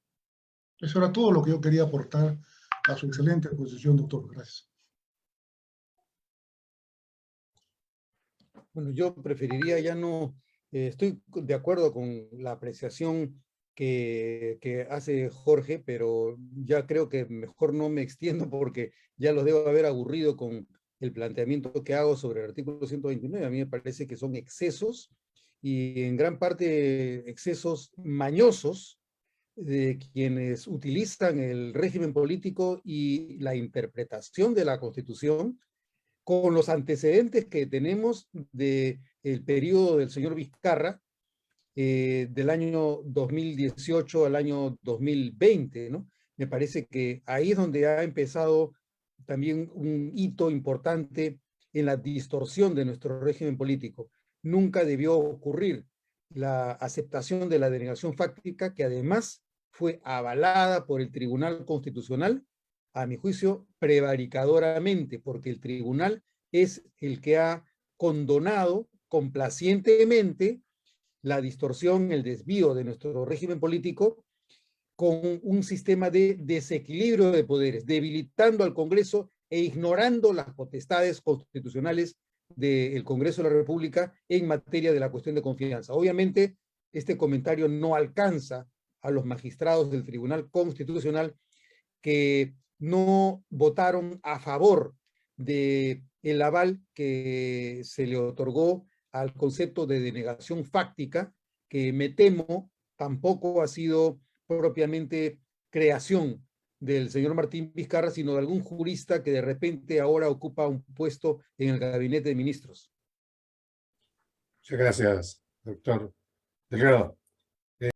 Eso era todo lo que yo quería aportar a su excelente exposición, doctor. Gracias. Bueno, yo preferiría ya no, estoy de acuerdo con la apreciación que hace Jorge, pero ya creo que mejor no me extiendo porque ya los debo haber aburrido con el planteamiento que hago sobre el artículo 129. A mí me parece que son excesos y en gran parte excesos mañosos de quienes utilizan el régimen político y la interpretación de la Constitución con los antecedentes que tenemos del periodo del señor Vizcarra, del año 2018 al año 2020, ¿no? Me parece que ahí es donde ha empezado también un hito importante en la distorsión de nuestro régimen político. Nunca debió ocurrir la aceptación de la denegación fáctica, que además fue avalada por el Tribunal Constitucional, a mi juicio, prevaricadoramente, porque el tribunal es el que ha condonado complacientemente la distorsión, el desvío de nuestro régimen político con un sistema de desequilibrio de poderes, debilitando al Congreso e ignorando las potestades constitucionales del Congreso de la República en materia de la cuestión de confianza. Obviamente, este comentario no alcanza a los magistrados del Tribunal Constitucional que no votaron a favor del aval que se le otorgó al concepto de denegación fáctica, que me temo tampoco ha sido propiamente creación del señor Martín Vizcarra, sino de algún jurista que de repente ahora ocupa un puesto en el gabinete de ministros. Muchas gracias, doctor Delgado.